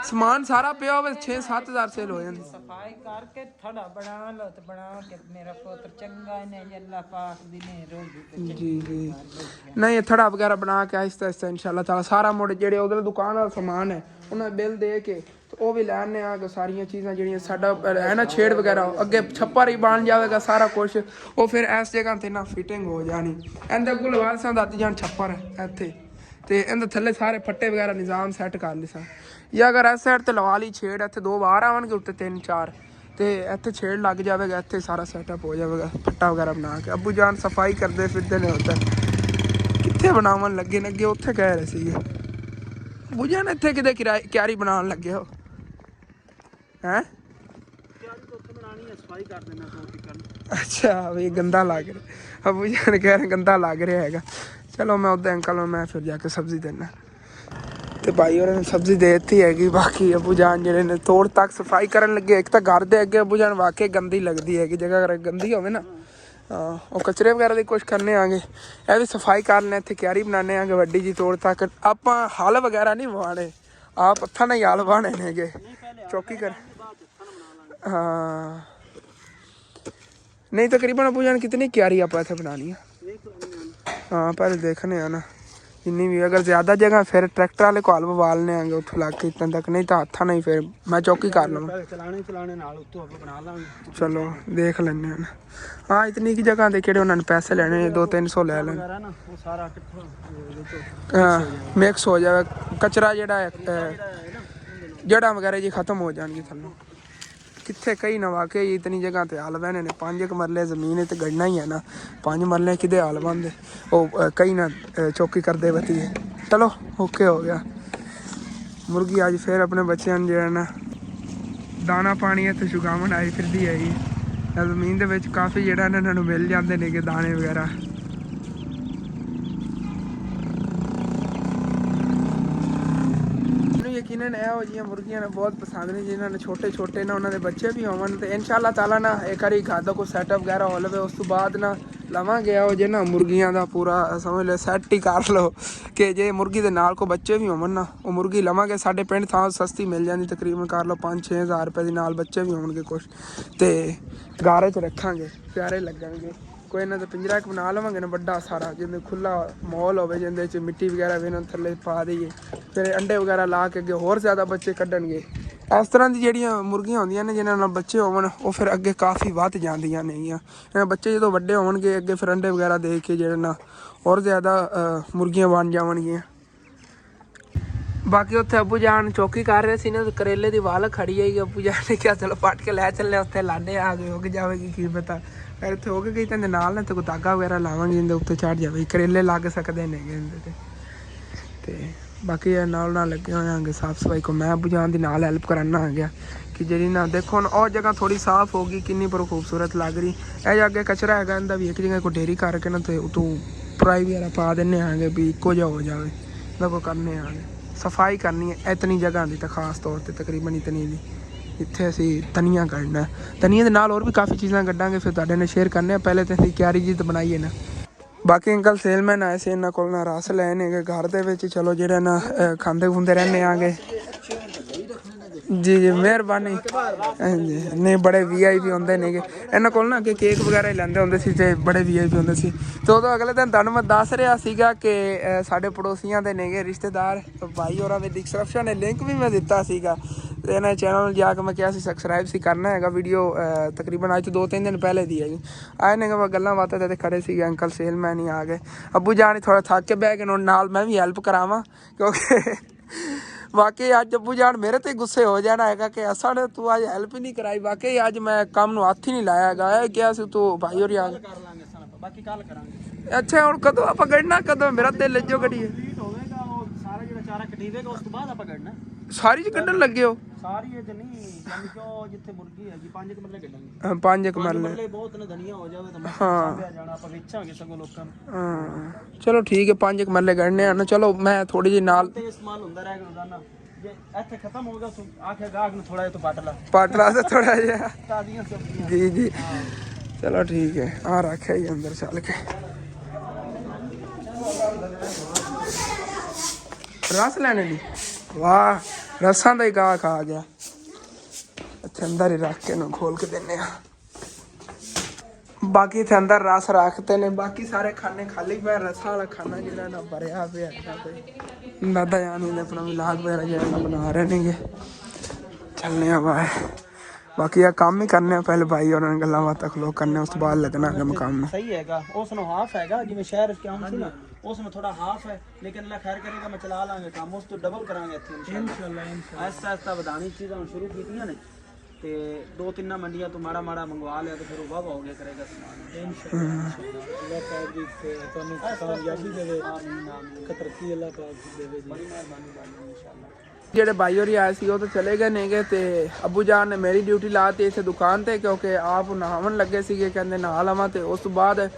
ਸਮਾਨ ਸਾਰਾ ਪਿਆ ਹੋਵੇ 6-7 ਹਜ਼ਾਰ ਸੇਲ ਹੋ ਜਾਂਦੀ। सफाई करके थोड़ा बना लो तो बना के मेरा पुत्र चंगा ने अल्लाह पाक दी ने रोज ਜੀ ਜੀ ਨਹੀਂ ਇਹ ਥੜਾ ਵਗੈਰਾ ਬਣਾ ਕੇ ਆਹਿਸਤਾ ਆਹਿਸਤਾ ਇਨਸ਼ਾਅੱਲਾ ਤਾਲਾ ਸਾਰਾ ਮੁੜ ਜਿਹੜੇ ਉਧਰ ਦੁਕਾਨ ਵਾਲਾ ਸਮਾਨ ਹੈ ਉਹਨਾਂ ਬਿੱਲ ਦੇ ਕੇ ਤੇ ਉਹ ਵੀ ਲੈਣੇ ਆ ਸਾਰੀਆਂ ਚੀਜ਼ਾਂ ਜਿਹੜੀਆਂ ਸਾਡਾ ਹੈ ਨਾ ਛੇੜ ਵਗੈਰਾ ਅੱਗੇ ਛੱਪਰ ਹੀ ਬਣ ਜਾਵੇਗਾ ਸਾਰਾ ਕੁਝ। ਉਹ ਫਿਰ ਇਸ ਜਗ੍ਹਾ ਤੇ ਨਾ ਫਿਟਿੰਗ ਹੋ ਜਾਣੀ। ਇਹਦੇ ਅੱਗੋਂ ਲਵਾ ਸਾਂ ਦਾਤੀ ਜਾਨ ਛੱਪਰ ਇੱਥੇ ਤੇ ਇਹਦੇ ਥੱਲੇ ਸਾਰੇ ਫੱਟੇ ਵਗੈਰਾ ਨਿਜ਼ਾਮ ਸੈੱਟ ਕਰ ਲਈ ਸਾਂ। ਜਾਂ ਅਗਰ ਇਸ ਸਾਈਡ ਤੇ ਲਵਾ ਲਈ ਛੇੜ ਇੱਥੇ 2 ਵਾਰ ਆਉਣਗੇ ਉੱਤੇ 3-4 ਤੇ ਇੱਥੇ ਛੇੜ ਲੱਗ ਜਾਵੇਗਾ, ਇੱਥੇ ਸਾਰਾ ਸੈਟਅਪ ਹੋ ਜਾਵੇਗਾ ਫੱਟਾ ਵਗੈਰਾ ਬਣਾ ਕੇ। ਅਬੂ ਜਾਨ ਸਫਾਈ ਕਰਦੇ ਫਿਰਦੇ ਨੇ ਉੱਧਰ ਕਿੱਥੇ ਬਣਾਉਣ ਲੱਗੇ ਨੇ ਅੱਗੇ ਉੱਥੇ ਕਹਿ ਰਹੇ ਸੀਗੇ। ਅਬੂ ਜਾਨ ਇੱਥੇ ਕਿਤੇ ਕਿਆਰੀ ਬਣਾਉਣ ਲੱਗੇ ਹੋ ਹੈਂ? ਅੱਛਾ ਵੀ ਗੰਦਾ ਲੱਗ ਰਿਹਾ। ਅਬੂ ਜਾਨ ਕਹਿ ਰਹੇ ਗੰਦਾ ਲੱਗ ਰਿਹਾ ਹੈਗਾ। ਚਲੋ ਮੈਂ ਉੱਧਰ ਅੰਕਲ ਨੂੰ ਮੈਂ ਫਿਰ ਜਾ ਕੇ ਸਬਜ਼ੀ ਦੇਣਾ। ਤੇ ਭਾਈ ਉਹਨਾਂ ਨੇ ਸਬਜ਼ੀ ਦੇ ਦਿੱਤੀ ਹੈਗੀ। ਬਾਕੀ ਅਬੂ ਜਾਨ ਜਿਹੜੇ ਨੇ ਤੋੜ ਤੱਕ ਸਫਾਈ ਕਰਨ ਲੱਗੇ। ਇੱਕ ਤਾਂ ਘਰ ਦੇ ਅੱਗੇ ਅਬੂ ਜਾਨ ਵਾਕਈ ਗੰਦੀ ਲੱਗਦੀ ਹੈਗੀ ਜਗ੍ਹਾ ਅਗਰ ਗੰਦੀ ਹੋਵੇ ਨਾ ਉਹ ਕਚਰੇ ਵਗੈਰਾ ਦੀ ਕੁਛ ਕਰਨੇ ਆਂਗੇ। ਇਹ ਵੀ ਸਫਾਈ ਕਰ ਲੈਣੇ ਇੱਥੇ ਕਿਆਰੀ ਬਣਾਉਂਦੇ ਆਂਗੇ ਵੱਡੀ ਜੀ ਤੋੜ ਤੱਕ। ਆਪਾਂ ਹਲ ਵਗੈਰਾ ਨਹੀਂ ਵਾਣੇ ਆਪ ਹੱਥਾਂ ਨਾਲ ਹੀ ਹਲ ਵਾਣੇ ਨੇਗੇ ਚੌਕੀ ਕਰ। ਹਾਂ ਨਹੀਂ ਤਕਰੀਬਨ ਅਬੂ ਜਾਨ ਕਿਤਨੀ ਕਿਆਰੀ ਆਪਾਂ ਇੱਥੇ ਬਣਾਉਣੀ ਆ। हाँ पहले देखने आना जिन्नी भी अगर ज़्यादा जगह फिर ट्रैक्टर वाले को हल बवालने आएंगे उठो ला के इतना तक नहीं तो हाथा नहीं फिर मैं चौकी कर लूँगा। चलो देख लेने हाँ इतनी की जगह देखे उन्होंने पैसे लेने 200-300 ले लेने। हाँ मिक्स हो जाए कचरा जड़ा वगैरह जी खत्म हो जाएगी थल्लों कितने कई ना वाकई इतनी जगह ते हल बहने ने 5 मरले जमीन है तो गढ़ना ही है ना 5 मरले कि हल बनते वो कई ना चौकी करते बती है। चलो ओके हो गया। मुर्गी अज फिर अपने बच्चों जो ना दाना पानी है तो चुगावन आई फिर है जमीन के काफ़ी जो इन्होंने मिल जाते हैं दाने वगैरह। यकीनन ਇਹੋ ਜਿਹੀਆਂ ਮੁਰਗੀਆਂ ਨੇ ਬਹੁਤ ਪਸੰਦ ਨੇ ਜਿਨ੍ਹਾਂ ਨੇ ਛੋਟੇ ਨਾ ਉਹਨਾਂ ਦੇ ਬੱਚੇ ਵੀ ਹੋਵਣ ਤੇ ਇਨਸ਼ਾਅੱਲਾ ਤਾਲਾ ਨਾ ਇੱਕ ਵਾਰੀ ਘਰ ਦਾ ਕੋਈ ਸੈਟਅਪ ਵਗੈਰਾ ਹੋ ਲਵੇ ਉਸ ਤੋਂ ਬਾਅਦ ਨਾ ਲਵਾਂਗੇ ਉਹ ਜੇ ਨਾ ਮੁਰਗੀਆਂ ਦਾ ਪੂਰਾ ਸਮਝ ਲਓ ਸੈੱਟ ਹੀ ਕਰ ਲਓ ਕਿ ਜੇ ਮੁਰਗੀ ਦੇ ਨਾਲ ਕੋਈ ਬੱਚੇ ਵੀ ਹੋਵਣ ਨਾ ਉਹ ਮੁਰਗੀ ਲਵਾਂਗੇ। ਸਾਡੇ ਪਿੰਡ ਥਾਂ ਸਸਤੀ ਮਿਲ ਜਾਂਦੀ ਤਕਰੀਬਨ ਕਰ ਲਓ 5-6 ਹਜ਼ਾਰ ਰੁਪਏ ਦੇ ਨਾਲ ਬੱਚੇ ਵੀ ਹੋਣਗੇ ਕੁਛ ਤੇ ਗਾਰੇ 'ਚ ਰੱਖਾਂਗੇ ਪਿਆਰੇ ਲੱਗਣਗੇ। ਕੋਈ ਇਹਨਾਂ ਦਾ ਪਿੰਜਰਾ ਇੱਕ ਬਣਾ ਲਵਾਂਗੇ ਨਾ ਵੱਡਾ ਸਾਰਾ, ਜਿੰਦੇ ਖੁੱਲਾ ਮਾਹੌਲ ਹੋਵੇ, ਜਿੰਦੇ 'ਚ ਮਿੱਟੀ ਵਗੈਰਾ ਵੀ ਇਹਨਾਂ ਥੱਲੇ ਪਾ ਦਈਏ, ਫਿਰ ਅੰਡੇ ਵਗੈਰਾ ਲਾ ਕੇ ਅੱਗੇ ਹੋਰ ਜ਼ਿਆਦਾ ਬੱਚੇ ਕੱਢਣਗੇ। ਇਸ ਤਰ੍ਹਾਂ ਦੀ ਜਿਹੜੀਆਂ ਮੁਰਗੀਆਂ ਹੁੰਦੀਆਂ ਨੇ ਜਿਨ੍ਹਾਂ ਨਾਲ ਬੱਚੇ ਹੋਣ ਉਹ ਫਿਰ ਅੱਗੇ ਕਾਫੀ ਵੱਧ ਜਾਂਦੀਆਂ ਨੇਗੀਆਂ। ਬੱਚੇ ਜਦੋਂ ਵੱਡੇ ਹੋਣਗੇ ਅੱਗੇ ਫਿਰ ਅੰਡੇ ਵਗੈਰਾ ਦੇ ਕੇ ਜਿਹੜੇ ਨਾ ਹੋਰ ਜ਼ਿਆਦਾ ਮੁਰਗੀਆਂ ਬਣ ਜਾਵਣਗੀਆਂ। ਬਾਕੀ ਉੱਥੇ ਅੱਬੂ ਜਾਨ ਚੌਕੀ ਕਰ ਰਹੇ ਸੀ ਨਾ, ਕਰੇਲੇ ਦੀ ਵਾਲ ਖੜੀ ਆਈ, ਅੱਬੂ ਜਾਨ ਨੇ ਕਿਹਾ ਚਲੋ ਪੱਟ ਕੇ ਲੈ ਚੱਲੇ ਉੱਥੇ ਲਾਣੇ ਆ ਗਏ, ਉੱਗ ਜਾਵੇਗੀ ਕੀ ਪਤਾ। ਫਿਰ ਇੱਥੇ ਉੱਗ ਗਈ, ਤੇ ਨਾਲ ਨਾ ਤੇ ਕੋਈ ਧਾਗਾ ਵਗੈਰਾ ਲਾਵਾਂਗੇ ਇਹਦੇ ਉੱਤੇ ਚੜ੍ਹ ਜਾਵੇ, ਕਰੇਲੇ ਲੱਗ ਸਕਦੇ ਨੇਗੇ ਇਹਦੇ ਤੇ ਬਾਕੀ ਇਹ ਨਾਲ ਲੱਗੇ ਹੋਏ ਆਂਗੇ ਸਾਫ ਸਫਾਈ ਕੋ। ਮੈਂ ਅੱਬੂ ਜਾਨ ਦੀ ਨਾਲ ਹੈਲਪ ਕਰਾਨਾ ਆ ਗਿਆ ਕਿ ਜਿਹੜੀ ਨਾ ਦੇਖੋ ਹੁਣ ਉਹ ਜਗ੍ਹਾ ਥੋੜੀ ਸਾਫ ਹੋ ਗਈ, ਕਿੰਨੀ ਪਰ ਖੂਬਸੂਰਤ ਲੱਗ ਰਹੀ। ਇਹ ਜਾ ਅੱਗੇ ਕਚਰਾ ਹੈਗਾ ਇਹਦਾ ਵੀ ਇੱਕ ਜਗ੍ਹਾ ਕੋ ਢੇਰੀ ਕਰਕੇ ਨਾ ਤੇ ਉਤੋਂ ਪਰਾਈ ਵਗੈਰਾ ਪਾ ਦਿੰਦੇ ਆਂਗੇ ਵੀ ਇੱਕੋ ਜਿਹਾ ਹੋ ਜਾਵੇ, ਇਹਦਾ ਕੋ ਕਰਨੇ ਆਂਗੇ। ਸਫਾਈ ਕਰਨੀ ਹੈ ਇਤਨੀ ਜਗ੍ਹਾ ਦੀ ਤਾਂ ਖਾਸ ਤੌਰ ਤੇ ਤਕਰੀਬਨ ਇਤਨੀ ਦੀ। ਇੱਥੇ ਅਸੀਂ ਧਨੀਆ ਕੱਢਣਾ, ਧਨੀਏ ਦੇ ਨਾਲ ਹੋਰ ਵੀ ਕਾਫੀ ਚੀਜ਼ਾਂ ਕੱਢਾਂਗੇ, ਫਿਰ ਤੁਹਾਡੇ ਨਾਲ ਸ਼ੇਅਰ ਕਰਨੇ ਆ। ਪਹਿਲੇ ਤਾਂ ਅਸੀਂ ਕਿਆਰੀ ਜੀ ਤਾਂ ਬਣਾਈਏ ਨਾ। ਬਾਕੀ ਅੰਕਲ ਸੇਲਮੈਨ ਆਏ ਸੀ, ਇਹਨਾਂ ਕੋਲ ਨਾ ਰਸ ਲੈਣ ਹੈਗੇ ਘਰ ਦੇ ਵਿੱਚ। ਚਲੋ ਜਿਹੜੇ ਨਾ ਖਾਂਦੇ ਖੁੰਦੇ ਰਹਿੰਦੇ ਆਂਗੇ। ਜੀ ਮਿਹਰਬਾਨੀ। ਨਹੀਂ ਬੜੇ VIP ਹੁੰਦੇ ਨੇਗੇ ਇਹਨਾਂ ਕੋਲ ਨਾ, ਅੱਗੇ ਕੇਕ ਵਗੈਰਾ ਹੀ ਲੈਂਦੇ ਹੁੰਦੇ ਸੀ ਤੇ ਬੜੇ VIP ਹੁੰਦੇ ਸੀ। ਤੇ ਉਦੋਂ ਅਗਲੇ ਦਿਨ ਤੁਹਾਨੂੰ ਮੈਂ ਦੱਸ ਰਿਹਾ ਸੀਗਾ ਕਿ ਸਾਡੇ ਪੜੋਸੀਆਂ ਦੇ ਨੇਗੇ ਰਿਸ਼ਤੇਦਾਰ ਭਾਈ ਹੋਰਾਂ ਦੇ ਡਿਸਕ੍ਰਿਪਸ਼ਨ ਨੇ ਲਿੰਕ ਵੀ ਮੈਂ ਦਿੱਤਾ ਸੀਗਾ, ਤੇ ਇਹਨਾਂ ਚੈਨਲ ਨੂੰ ਜਾ ਕੇ ਮੈਂ ਕਿਹਾ ਸੀ ਸਬਸਕ੍ਰਾਈਬ ਸੀ ਕਰਨਾ ਹੈਗਾ। ਵੀਡੀਓ ਤਕਰੀਬਨ ਅੱਜ ਤੋਂ 2-3 ਦਿਨ ਪਹਿਲੇ ਦੀ ਹੈਗੀ। ਆਏ ਨੇ ਗੱਲਾਂ ਬਾਤਾਂ ਤੇ ਖੜੇ ਸੀਗੇ ਅੰਕਲ ਸੇਲਮੈਨ ਹੀ ਆ ਗਏ। ਅੱਬੂ ਜਾਨ ਥੋੜਾ ਥੱਕ ਕੇ ਬਹਿ ਕੇ ਨਾਲ ਮੈਂ ਵੀ ਹੈਲਪ ਕਰਾਵਾਂ, ਕਿਉਂਕਿ ਵਾਕਈ ਅੱਜ ਅੱਬੂ ਜਾਨ ਮੇਰੇ ਤੇ ਗੁੱਸੇ ਹੋ ਜਾਣਾ ਹੈਗਾ ਕਿ ਅਸਾਂ ਨੇ ਤੂੰ ਅੱਜ ਹੈਲਪ ਹੀ ਨਹੀਂ ਕਰਾਈ। ਵਾਕਈ ਅੱਜ ਮੈਂ ਕੰਮ ਨੂੰ ਹੱਥ ਹੀ ਨਹੀਂ ਲਾਇਆ ਹੈਗਾ। ਇਹ ਕਿਹਾ ਸੀ ਤੂੰ ਭਾਈ ਹੋਰੀ ਆ ਬਾਕੀ ਕੱਲ ਕਰਾਂਗੇ। ਅੱਛਾ ਹੁਣ ਕਦੋਂ ਆਪਾਂ ਕੱਢਣਾ, ਕਦੋਂ ਮੇਰਾ ਦਿਲ ਲੱਜੋ ਕੱਢੀਏ ਹੋਵੇਗਾ ਉਹ ਸਾਰਾ ਜਿਹੜਾ ਚਾਰਾ ਕਟੀਵੇਗਾ ਉਸ ਤੋਂ ਬਾਅਦ ਆਪਾਂ ਕੱਢਣਾ। ਸਾਰੀ ਚ ਕੱਢਣ ਲੱਗੇ ਹੋ? ਸਾਰੀ ਇਹ ਨਹੀਂ ਯਾਨੀ ਕਿ ਜਿੱਥੇ ਮੁਰਗੀ ਹੈਗੀ 5 ਮਰਲੇ ਕੱਢਾਂਗੇ। 5 ਮਰਲੇ ਬਹੁਤ ਨੇ, ਧਨੀਆ ਹੋ ਜਾਵੇ ਤਾਂ ਹਾਂ ਜਾਣਾ ਆਪਾਂ ਵੇਚਾਂਗੇ ਸਗੋਂ ਲੋਕਾਂ ਨੂੰ। ਹਾਂ ਚਲੋ ਠੀਕ ਹੈ 5 ਮਰਲੇ ਕੱਢਣੇ ਆ ਨਾ। ਚਲੋ ਮੈਂ ਥੋੜੀ ਜਿਹੀ ਨਾਲ ਤੇ ਇਸਤੇਮਾਲ ਹੁੰਦਾ ਰਹੇਗਾ ਰੋਜ਼ਾਨਾ। ਜੇ ਇੱਥੇ ਖਤਮ ਹੋ ਗਿਆ ਤੂੰ ਆਖੇ ਗਾਹਕ ਨੂੰ ਥੋੜਾ ਜਿਹਾ ਤੂੰ ਪੱਟ ਲਾ ਤੇ ਥੋੜਾ ਜਿਹਾ। ਤਾਜ਼ੀਆਂ ਸਬਜ਼ੀਆਂ ਜੀ ਚਲੋ ਠੀਕ ਹੈ। ਆ ਰੱਖਿਆ ਹੀ ਅੰਦਰ ਚੱਲ ਕੇ ਰਸ ਲੈਣੇ ਲਈ। ਵਾਹ ਰਸਾਂ ਦਾ ਹੀ ਗਾਹਕ ਆ ਗਿਆ। ਇੱਥੇ ਅੰਦਰ ਹੀ ਰੱਖ ਕੇ ਨੂੰ ਖੋਲ ਕੇ ਦਿੰਨੇ ਆ। ਬਾਕੀ ਇੱਥੇ ਅੰਦਰ ਰਸ ਰੱਖਤੇ ਨੇ, ਬਾਕੀ ਸਾਰੇ ਖਾਨੇ ਖਾਲੀ ਪਏ। ਰਸਾਂ ਵਾਲਾ ਖਾਨਾ ਜਿਹੜਾ ਨਾ ਭਰਿਆ ਪਿਆ ਦਾਦਾ ਜਾਨੀ ਨੇ ਆਪਣਾ ਮਿਲਾਦ ਵਗੈਰਾ ਜਿਹੜਾ ਨਾ ਬਣਾ ਰਹੇ ਨੇਗੇ। ਚੱਲਨੇ ਆ ਬਾਹਰ। ਬਾਕੀ ਇਹ ਕੰਮ ਹੀ ਕਰਨੇ ਆ ਪਹਿਲੇ ਭਾਈ ਉਹਨਾਂ ਨੇ ਗੱਲਾਂ ਬਾਤਾਂ ਖਲੋ ਕਰਨੇ, ਉਸ ਤੋਂ ਬਾਅਦ ਲੱਗਣਾ ਕੰਮ ਕੰਮ ਸਹੀ ਹੈਗਾ। ਉਸ ਨੂੰ ਹਾਫ ਹੈਗਾ ਜਿਵੇਂ ਸ਼ਹਿਰ ਚ ਕੰਮ ਸੀ ਨਾ, ਉਸ ਨੂੰ ਥੋੜਾ ਹਾਫ ਹੈ, ਲੇਕਿਨ ਅੱਲਾ ਖੈਰ ਕਰੇਗਾ ਮੈਂ ਚਲਾ ਲਾਂਗੇ ਕੰਮ, ਉਸ ਤੋਂ ਡਬਲ ਕਰਾਂਗੇ ਇੱਥੇ ਇਨਸ਼ਾਅੱਲਾ। ਆਹਿਸਤਾ ਆਹਿਸਤਾ ਵਧਾਣੀ ਚੀਜ਼ਾਂ ਹੁਣ ਸ਼ੁਰੂ ਕੀਤੀਆਂ ਨੇ ਤੇ 2-3 ਮੰਡੀਆਂ ਤੋਂ ਮਾੜਾ ਮੰਗਵਾ ਲਿਆ ਤੇ ਫਿਰ ਉਹ ਵਾਹ ਹੋ ਗਿਆ ਕਰੇਗਾ ਸਮਾਨ ਇਨਸ਼ਾਅੱਲਾ। ਅੱਲਾਹ ਪਾਕ ਜੀ ਤੁਹਾਨੂੰ ਕਾਮਯਾਬੀ ਦੇਵੇ, ਤਰੱਕੀ ਅੱਲਾਹ ਪਾਕ ਦੇਵੇ ਜੀ, ਬੜੀ ਮਿਹਰਬਾਨੀ ਇਨਸ਼ਾਅੱਲਾ। ਜਿਹੜੇ ਭਾਈ ਹੋਰੀ ਆਏ ਸੀ ਉਹ ਤਾਂ ਚਲੇ ਗਏ ਨੇਗੇ, ਤੇ ਅੱਬੂ ਜਾਨ ਨੇ ਮੇਰੀ ਡਿਊਟੀ ਲਾਤੀ ਇੱਥੇ ਦੁਕਾਨ ਤੇ, ਕਿਉਂਕਿ ਆਪ ਨਹਾਵਣ ਲੱਗੇ ਸੀਗੇ, ਕਹਿੰਦੇ ਨਹਾ ਲਵਾਂ। ਤੇ ਉਸ ਤੋਂ ਬਾਅਦ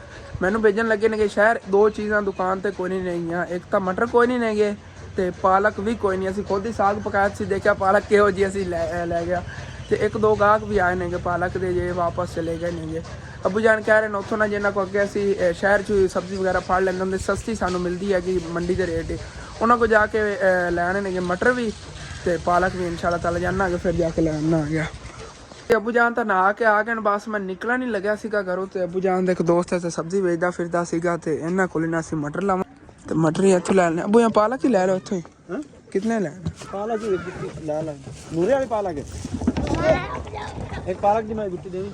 ਮੈਨੂੰ ਭੇਜਣ ਲੱਗੇ ਨੇਗੇ ਸ਼ਹਿਰ। 2 ਚੀਜ਼ਾਂ ਦੁਕਾਨ ਤੇ ਕੋਈ ਨਹੀਂ ਨੇਗੀਆਂ, ਇੱਕ ਤਾਂ ਮਟਰ ਕੋਈ ਨਹੀਂ ਨੇਗੇ ਤੇ ਪਾਲਕ ਵੀ ਕੋਈ ਨਹੀਂ। ਅਸੀਂ ਖੁਦ ਹੀ ਸਾਗ ਪਕਾਇਆ ਸੀ, ਦੇਖਿਆ ਪਾਲਕ ਕਿਹੋ ਜਿਹੀ, ਅਸੀਂ ਲੈ ਗਿਆ। ਤੇ 1-2 ਗਾਹਕ ਵੀ ਆਏ ਨੇਗੇ ਪਾਲਕ ਦੇ, ਜੇ ਵਾਪਸ ਚਲੇ ਗਏ ਨੇਗੇ। ਅੱਬੂ ਜਾਨ ਕਹਿ ਰਹੇ ਨੇ ਉੱਥੋਂ ਨਾ ਜਿੰਨਾ ਕੋ ਅੱਗੇ ਅਸੀਂ ਸ਼ਹਿਰ 'ਚ ਸਬਜ਼ੀ ਵਗੈਰਾ ਫੜ ਲੈਂਦੇ ਹੁੰਦੇ, ਸਸਤੀ ਸਾਨੂੰ ਮਿਲਦੀ ਹੈਗੀ ਮੰਡੀ ਦੇ ਰੇਟ। ਉਹਨਾਂ ਕੋ ਜਾ ਕੇ ਲੈਣੇ ਨੇਗੇ ਮਟਰ ਵੀ ਤੇ ਪਾਲਕ ਵੀ ਇਨਸ਼ਾਅੱਲਾ ਤਾਲਾ ਜਾਣਾਂਗੇ, ਫਿਰ ਜਾ ਕੇ ਲੈਣਾ ਆ ਗਿਆ। ਤੇ ਅੱਬੂ ਜਾਨ ਤਾਂ ਨਹਾ ਕੇ ਆ ਗਏ, ਬਸ ਮੈਂ ਨਿਕਲਣ ਨਹੀਂ ਲੱਗਿਆ ਸੀਗਾ ਘਰੋਂ। ਤੇ ਅੱਬੂ ਜਾਨ ਦਾ ਇੱਕ ਦੋਸਤ ਹੈ ਤੇ ਸਬਜ਼ੀ ਵੇਚਦਾ ਫਿਰਦਾ ਸੀਗਾ, ਤੇ ਇਹਨਾਂ ਕੋਲ ਨਾ ਅਸੀਂ ਮਟਰ ਲਾਵਾਂ ਤੇ ਮਟਰ ਹੀ ਇੱਥੋਂ ਲੈ ਲੈਣੇ। ਅੱਬੂ ਜਾਂ ਪਾਲਕ ਹੀ ਲੈ ਲਓ ਇੱਥੋਂ ਹੀ। ਕਿਤਨੇ ਲੈਣੇ? पालक ही ला ला नूरे वाली पालक है, एक पालक दी मैं गुट्टी देवी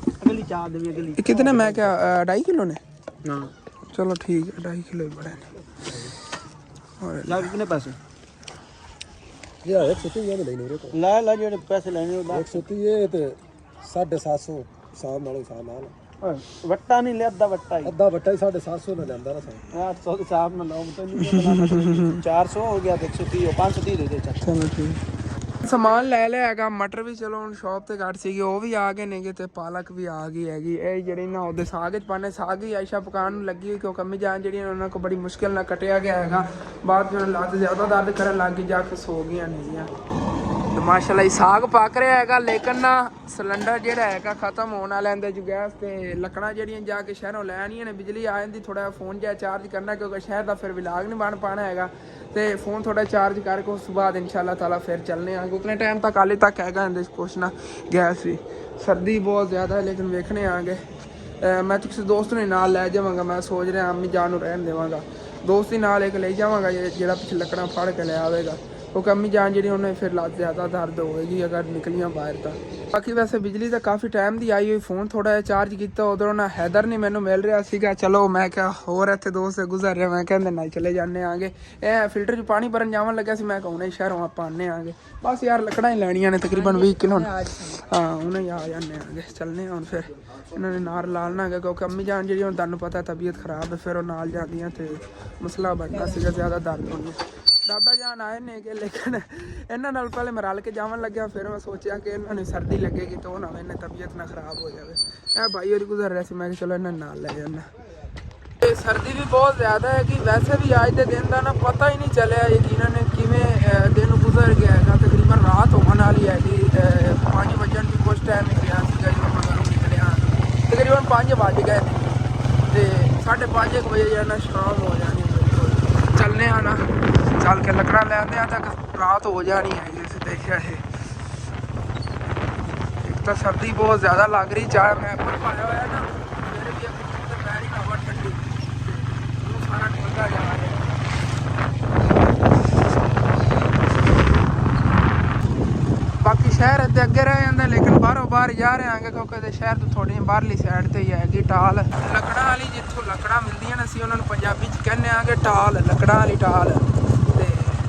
अगली 4 देवी अगली। कितने मैं क्या 2.5 किलो ने? हां चलो ठीक है 2.5 किलो ही बड़े ने। और ला कितने पैसे? ये 130 ये नहीं नूरे को ला ला जो पैसे लेने 130 ये ते 750 साहब नालों साहब नाल वट्टा नहीं ले अद्धा वट्टा ही 750 में लेंदा ना साहब 800 के साहब ना लो तो नहीं 400 हो गया 130 530 दे दे चल। चलो ठीक ਸਮਾਨ ਲੈ ਲਿਆ ਹੈਗਾ। ਮਟਰ ਵੀ ਚਲੋ ਹੁਣ ਸ਼ੌਪ ਤੇ ਘੱਟ ਸੀਗੇ, ਉਹ ਵੀ ਆ ਗਏ ਨੇਗੇ, ਤੇ ਪਾਲਕ ਵੀ ਆ ਗਈ ਹੈਗੀ। ਇਹ ਜਿਹੜੀ ਨਾ ਉਹਦੇ ਸਾਗ 'ਚ ਪਾਣੇ, ਸਾਗ ਹੀ ਆਇਸ਼ਾ ਪਕਾਉਣ ਨੂੰ ਲੱਗੀ ਹੋਈ, ਕਿਉਂਕਿ ਅੰਮੀ ਜਾਨ ਜਿਹੜੀ ਉਹਨਾਂ ਕੋਲ ਬੜੀ ਮੁਸ਼ਕਿਲ ਨਾਲ ਕੱਟਿਆ ਗਿਆ ਹੈਗਾ। ਬਾਅਦ ਵਿੱਚ ਲੱਤ ਜ਼ਿਆਦਾ ਦਰਦ ਕਰਨ ਲੱਗ ਗਈ, ਜਾ ਕੇ ਸੋ ਗਈਆਂ ਨੇਗੀਆਂ। ਤੇ ਮਾਸ਼ਾਅੱਲਾ ਇਹ ਸਾਗ ਪੱਕ ਰਿਹਾ ਹੈਗਾ, ਲੇਕਿਨ ਨਾ ਸਿਲੰਡਰ ਜਿਹੜਾ ਹੈਗਾ ਖਤਮ ਹੋਣ ਵਾਲਾ ਇਹਦੇ 'ਚ ਗੈਸ ਤੇ ਲੱਕੜਾਂ ਜਿਹੜੀਆਂ ਜਾ ਕੇ ਸ਼ਹਿਰੋਂ ਲੈ ਆਉਣੀਆਂ ਨੇ। ਬਿਜਲੀ ਆ ਜਾਂਦੀ, ਥੋੜਾ ਫੋਨ ਜਿਹਾ ਚਾਰਜ ਕਰਨਾ, ਕਿਉਂਕਿ ਸ਼ਹਿਰ ਦਾ ਫਿਰ ਵਿਲਾਗ ਨਹੀਂ ਬਣ ਪਾਣਾ ਹੈਗਾ। ਤੇ ਫੋਨ ਥੋੜਾ ਚਾਰਜ ਕਰਕੇ ਉਸ ਤੋਂ ਬਾਅਦ ਇਨਸ਼ਾਅੱਲਾ ਤਾਲਾ ਫਿਰ ਚੱਲਨੇ ਆਂਗੇ। ਉਤਨੇ ਟਾਈਮ ਤੱਕ ਹਾਲੇ ਤੱਕ ਹੈਗਾ ਇਹਦੇ ਕੁਛ ਨਾ ਗੈਸ ਵੀ। ਸਰਦੀ ਬਹੁਤ ਜ਼ਿਆਦਾ ਹੈ, ਲੇਕਿਨ ਵੇਖਣੇ ਆਂਗੇ ਮੈਂ ਤਾਂ ਕਿਸੇ ਦੋਸਤ ਨੂੰ ਨਾਲ ਲੈ ਜਾਵਾਂਗਾ। ਮੈਂ ਸੋਚ ਰਿਹਾ ਅੰਮੀ ਜਾਨ ਨੂੰ ਰਹਿਣ ਦੇਵਾਂਗਾ, ਦੋਸਤ ਹੀ ਨਾਲ ਇੱਕ ਲੈ ਜਾਵਾਂਗਾ ਜਿਹੜਾ ਪਿੱਛੇ ਲੱਕੜਾਂ ਫੜ ਕੇ ਲੈ ਆਵੇਗਾ, ਕਿਉਂਕਿ ਅੰਮੀ ਜਾਨ ਜਿਹੜੀ ਉਹਨੇ ਫਿਰ ਲੱਤ ਜ਼ਿਆਦਾ ਦਰਦ ਹੋਵੇਗੀ ਅਗਰ ਨਿਕਲੀਆਂ ਬਾਹਰ ਤਾਂ। ਬਾਕੀ ਵੈਸੇ ਬਿਜਲੀ ਤਾਂ ਕਾਫੀ ਟਾਈਮ ਦੀ ਆਈ ਹੋਈ, ਫੋਨ ਥੋੜਾ ਜਿਹਾ ਚਾਰਜ ਕੀਤਾ, ਉਧਰੋਂ ਨਾ ਹੈਦਰ ਨਹੀਂ ਮੈਨੂੰ ਮਿਲ ਰਿਹਾ ਸੀਗਾ। ਚਲੋ ਮੈਂ ਕਿਹਾ ਹੋਰ ਇੱਥੇ ਦੋਸਤ ਗੁਜ਼ਰ ਰਿਹਾ, ਮੈਂ ਕਹਿੰਦੇ ਨਾਲ ਚਲੇ ਜਾਂਦੇ ਆਂਗੇ। ਇਹ ਫਿਲਟਰ 'ਚ ਪਾਣੀ ਭਰਨ ਜਾਵਣ ਲੱਗਿਆ ਸੀ, ਮੈਂ ਕਹੂੰ ਸ਼ਹਿਰੋਂ ਆਪਾਂ ਆਨੇ ਆਂਗੇ। ਬਸ ਯਾਰ ਲੱਕੜਾਂ ਹੀ ਲੈਣੀਆਂ ਨੇ ਤਕਰੀਬਨ 20 ਕਿਲੋ। ਹਾਂ ਉਹਨੇ ਹੀ ਆ ਜਾਂਦੇ ਆਂਗੇ, ਚੱਲਨੇ ਹੁਣ ਫਿਰ ਇਹਨਾਂ ਨੇ ਨਾਲ ਲਾਲਣਾ ਹੈਗਾ, ਕਿਉਂਕਿ ਅੰਮੀ ਜਾਨ ਜਿਹੜੀ ਹੁਣ ਤੁਹਾਨੂੰ ਪਤਾ ਤਬੀਅਤ ਖਰਾਬ ਹੈ, ਫਿਰ ਉਹ ਨਾਲ ਜਾਂਦੀਆਂ ਤੇ ਮਸਲਾ ਬਣਦਾ ਸੀਗਾ, ਜ਼ਿਆਦਾ ਦਰਦ ਹੋਣੀ। ਦਾਦਾ ਜਾਨ ਆਏ ਨੇ ਕਿ ਲੇਕਿਨ ਇਹਨਾਂ ਨਾਲ ਪਹਿਲੇ ਮੈਂ ਰਲ ਕੇ ਜਾਵਣ ਲੱਗਿਆ, ਫਿਰ ਮੈਂ ਸੋਚਿਆ ਕਿ ਇਹਨਾਂ ਨੂੰ ਸਰਦੀ ਲੱਗੇਗੀ ਤਾਂ ਉਹ ਨਾ ਇਹਨੇ ਤਬੀਅਤ ਨਾ ਖਰਾਬ ਹੋ ਜਾਵੇ। ਇਹ ਭਾਈ ਹੋਰੀ ਗੁਜ਼ਰ ਰਿਹਾ ਸੀ, ਮੈਂ ਕਿਹਾ ਚਲੋ ਇਹਨਾਂ ਨਾਲ ਲੈ ਜਾਂਦਾ। ਤੇ ਸਰਦੀ ਵੀ ਬਹੁਤ ਜ਼ਿਆਦਾ ਹੈ ਕਿ ਵੈਸੇ ਵੀ ਅੱਜ ਦੇ ਦਿਨ ਦਾ ਨਾ ਪਤਾ ਹੀ ਨਹੀਂ ਚੱਲਿਆ ਯਕੀਨਨ ਕਿਵੇਂ ਦਿਨ ਗੁਜ਼ਰ ਗਿਆ ਹੈਗਾ। ਤਕਰੀਬਨ ਰਾਤ ਹੋਣ ਵਾਲੀ ਹੈਗੀ, 5 ਵਜਣ ਦੀ ਕੁਛ ਟਾਈਮ ਹੀ ਗਿਆ ਸੀਗਾ ਜਦੋਂ ਮੈਂ ਘਰੋਂ ਨਿਕਲਿਆ, ਤਕਰੀਬਨ 5 ਵੱਜ ਗਏ ਤੇ 5:30 ਵਜੇ ਜਿਹੜਾ ਸ਼ਾਮ ਹੋ ਜਾਣੀ। ਚੱਲਨੇ ਆ ਨਾ, ਚੱਲ ਕੇ ਲੱਕੜਾਂ ਲੈ ਆਉਂਦੇ ਆ ਤੱਕ ਰਾਤ ਹੋ ਜਾਣੀ ਹੈਗੀ। ਅਸੀਂ ਦੇਖਿਆ ਇਹ ਇੱਕ ਤਾਂ ਸਰਦੀ ਬਹੁਤ ਜ਼ਿਆਦਾ ਲੱਗ ਰਹੀ, ਚਾਹ ਮੈਂ ਐਪਲ ਪਾਇਆ ਹੋਇਆ ਨਾ ਮੇਰੇ ਵੀ ਤੇ ਪੈਰ ਹੀ ਹਵਾ ਠੰਡੀ ਉਹਨੂੰ ਸਾਰਾ ਠੰਡਾ ਜਾ ਰਿਹਾ। ਬਾਕੀ ਸ਼ਹਿਰ ਇੱਥੇ ਅੱਗੇ ਰਹਿ ਜਾਂਦਾ, ਲੇਕਿਨ ਬਾਹਰੋਂ ਬਾਹਰ ਜਾ ਰਹੇ ਆਂਗੇ ਕਿਉਂਕਿ ਇਹਦੇ ਸ਼ਹਿਰ ਤੋਂ ਥੋੜੀ ਬਾਹਰਲੀ ਸਾਈਡ ਤੇ ਹੀ ਹੈਗੀ ਟਾਲ ਲੱਕੜਾਂ ਵਾਲੀ, ਜਿੱਥੋਂ ਲੱਕੜਾਂ ਮਿਲਦੀਆਂ ਨੇ ਅਸੀਂ ਉਹਨਾਂ ਨੂੰ ਪੰਜਾਬੀ 'ਚ ਕਹਿੰਦੇ ਆਂਗੇ ਟਾਲ, ਲੱਕੜਾਂ ਵਾਲੀ ਟਾਲ। ਤੇ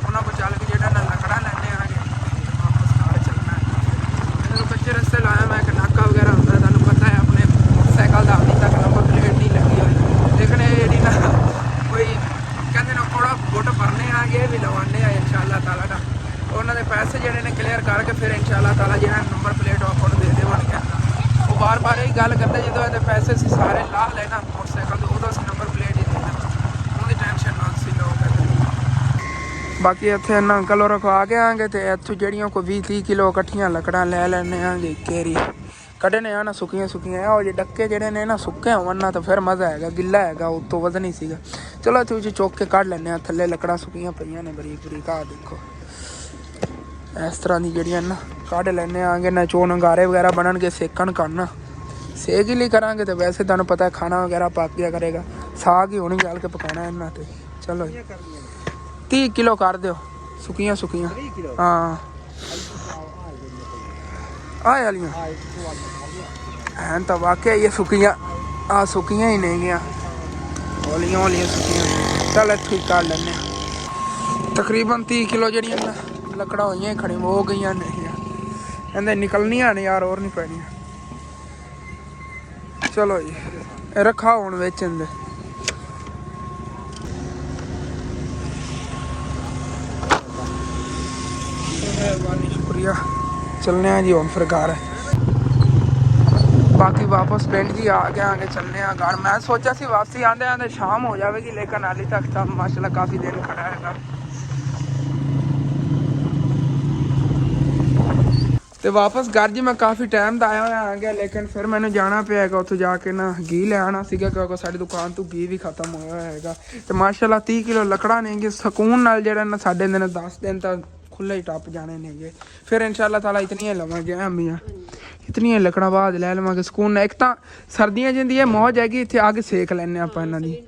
ਉਹਨਾਂ ਕੋਲ ਚੱਲ ਕੇ ਜਿਹੜਾ ਨਾ ਲੱਕੜਾਂ ਲੈਣੇ ਆਂਗੇ ਵਾਪਸ ਘਰ ਚੱਲਣਾ ਹੈ। ਮੈਨੂੰ ਕੱਚੇ ਰਸਤੇ ਲਾਇਆ ਮੈਂ, ਇੱਕ ਨਾਕਾ ਵਗੈਰਾ ਹੁੰਦਾ ਤੁਹਾਨੂੰ ਪਤਾ ਹੈ, ਆਪਣੇ ਮੋਟਰਸਾਈਕਲ ਦਾ ਅਭੀ ਤੱਕ ਨੰਬਰ ਪਲੇਟ ਨਹੀਂ ਲੱਗੀ ਹੋਈ, ਲੇਕਿਨ ਇਹ ਜਿਹੜੀ ਨਾ ਕੋਈ ਕਹਿੰਦੇ ਨਾ ਥੋੜਾ ਗੁੱਟ ਭਰਨੇ ਆਂਗੇ ਵੀ ਲਵਾਉਂਦੇ ਆ ਇਨਸ਼ਾਅੱਲਾ ਤਾਲਾ ਦਾ। ਉਹਨਾਂ ਦੇ ਪੈਸੇ ਜਿਹੜੇ ਨੇ ਕਲੀਅਰ ਕਰਕੇ ਫਿਰ ਇਨਸ਼ਾਅੱਲਾ ਤਾਲਾ ਜਿਹੜਾ ਨੰਬਰ ਪਲੇਟ ਆਪਾਂ ਨੂੰ ਦੇ ਦੇਵਾਂਗੇ। ਉਹ ਬਾਰ-ਬਾਰ ਇਹ ਗੱਲ ਕਰਦੇ ਜਦੋਂ ਇਹਦੇ ਪੈਸੇ ਅਸੀਂ ਸਾਰੇ ਲਾ ਲੈਣਾ ਮੋਟਰਸਾਈਕਲ ਤੋਂ, ਉਦੋਂ ਅਸੀਂ ਨੰਬਰ ਪਲੇਟ ਹੀ ਦੇਣਾ, ਉਹਦੀ ਟੈਨਸ਼ਨ ਨਾ ਸੀ ਲਓ। ਬਾਕੀ ਇੱਥੇ ਇਹਨਾਂ ਅੰਕਲ ਹੋਰਾਂ ਕੋਲ ਆ ਕੇ ਆਂਗੇ ਤੇ ਇੱਥੋਂ ਜਿਹੜੀਆਂ ਕੋਈ 20-30 ਕਿਲੋ ਇਕੱਠੀਆਂ ਲੱਕੜਾਂ ਲੈ ਲੈਣੇ ਆਂਗੇ ਕੇਰੀ ਕੱਢਣੇ ਆ ਨਾ, ਸੁੱਕੀਆਂ ਉਹ ਜਿਹੇ ਡੱਕੇ ਜਿਹੜੇ ਨੇ ਨਾ ਸੁੱਕੇ ਹੋਣ ਨਾ ਤਾਂ ਫਿਰ ਮਜ਼ਾ ਆਏਗਾ, ਗਿੱਲਾ ਹੈਗਾ ਉੱਤੋਂ ਵਧ ਨਹੀਂ ਸੀਗਾ। ਚਲੋ ਇੱਥੇ ਵਿੱਚ ਚੁੱਕ ਕੇ ਕੱਢ ਲੈਂਦੇ ਆ, ਥੱਲੇ ਲੱਕੜਾਂ ਸੁੱਕੀਆਂ ਪਈਆਂ ਨੇ ਬਰੀਕ ਬਰੀਕ, ਆਹ ਦੇਖੋ ਇਸ ਤਰ੍ਹਾਂ ਦੀ ਜਿਹੜੀਆਂ ਨਾ ਕੱਢ ਲੈਂਦੇ ਆਂਗੇ ਨਾ, ਚੋਣ ਅੰਗਾਰੇ ਵਗੈਰਾ ਬਣਨਗੇ ਸੇਕਣ ਕਰਨਾ, ਸੇਕ ਹੀ ਲਈ ਕਰਾਂਗੇ ਤੇ ਵੈਸੇ ਤੁਹਾਨੂੰ ਪਤਾ ਖਾਣਾ ਵਗੈਰਾ ਪੱਕ ਗਿਆ ਕਰੇਗਾ, ਸਾਗ ਹੀ ਹੋਣੀ ਜਾਲ ਕੇ ਪਕਾਉਣਾ ਇਹਨਾਂ ਤੇ। ਚਲੋ 30 ਕਿਲੋ ਕਰ ਦਿਓ ਸੁੱਕੀਆਂ ਹਾਂ ਆਹ ਵਾਲੀਆਂ ਐਨ ਤਾਂ ਵਾਕਿਆ ਇਹ ਸੁੱਕੀਆਂ ਸੁੱਕੀਆਂ ਹੀ ਨਹੀਂ ਗਿਆ, ਹੌਲੀਆਂ ਸੁੱਕੀਆਂ। ਚੱਲ ਇੱਥੋਂ ਹੀ ਕਰ ਲੈਂਦੇ ਹਾਂ। ਤਕਰੀਬਨ 30 ਕਿਲੋ ਜਿਹੜੀਆਂ ਨਾ ਲੱਕੜਾਂ ਹੋਈਆਂ ਖੜੀ ਹੋ ਗਈਆਂ ਨੇ, ਕਹਿੰਦੇ ਨਿਕਲਣੀਆਂ ਨੇ ਯਾਰ, ਹੋਰ ਨਹੀਂ ਪੈਣੀਆਂ। ਚਲੋ ਜੀ ਰੱਖਾ ਹੁਣ ਵੇਚਣ ਦੇ। ਮਿਹਰਬਾਨੀ ਸ਼ੁਕਰੀਆ। ਚੱਲਨੇ ਆ ਜੀ ਹੁਣ ਫਿਰ ਘਰ, ਬਾਕੀ ਵਾਪਸ ਪਿੰਡ ਜੀ ਆ ਕੇ ਆਗੇ ਚੱਲਨੇ ਆ ਘਰ। ਮੈਂ ਸੋਚਿਆ ਸੀ ਵਾਪਸੀ ਆਂਦੇ ਆਂਦੇ ਸ਼ਾਮ ਹੋ ਜਾਵੇਗੀ, ਲੇਕਿਨ ਹਾਲੇ ਤੱਕ ਤਾਂ ਮਾਸ਼ਾਅੱਲਾ ਕਾਫੀ ਦਿਨ ਖੜਾ ਹੈਗਾ। ਤੇ ਵਾਪਸ ਘਰ ਜੀ ਮੈਂ ਕਾਫੀ ਟਾਈਮ ਦਾ ਆਇਆ ਹੋਇਆ ਆ ਗਿਆ, ਲੇਕਿਨ ਫਿਰ ਮੈਨੂੰ ਜਾਣਾ ਪਿਆ ਹੈਗਾ ਉੱਥੇ ਜਾ ਕੇ ਨਾ ਘੀ ਲੈ ਆਉਣਾ ਸੀਗਾ, ਕਿਉਂਕਿ ਸਾਡੀ ਦੁਕਾਨ ਤੋਂ ਘੀ ਵੀ ਖਤਮ ਹੋਇਆ ਹੋਇਆ ਹੈਗਾ। ਤੇ ਮਾਸ਼ਾਅੱਲਾ 30 ਕਿਲੋ ਲੱਕੜਾਂ ਨੇਗੇ, ਸਕੂਨ ਨਾਲ ਜਿਹੜਾ ਨਾ ਸਾਡੇ ਦਿਨ 10 ਦਿਨ ਤਾਂ ਖੁੱਲੇ ਹੀ ਟੱਪ ਜਾਣੇ ਨੇਗੇ। ਫਿਰ ਇਨਸ਼ਾਅੱਲਾ ਤਾਲਾ ਇਤਨੀਆਂ ਲਵਾਂਗੇ ਅੰਮੀਆਂ, ਇਤਨੀਆਂ ਲੱਕੜਾਂ ਬਾਅਦ ਲੈ ਲਵਾਂਗੇ ਸਕੂਨ ਨਾਲ। ਇੱਕ ਤਾਂ ਸਰਦੀਆਂ ਜਿੰਦੀ ਇਹ ਮੌਜ ਹੈਗੀ, ਇੱਥੇ ਅੱਗ ਸੇਕ ਲੈਂਦੇ ਆਪਾਂ ਇਹਨਾਂ ਦੀ।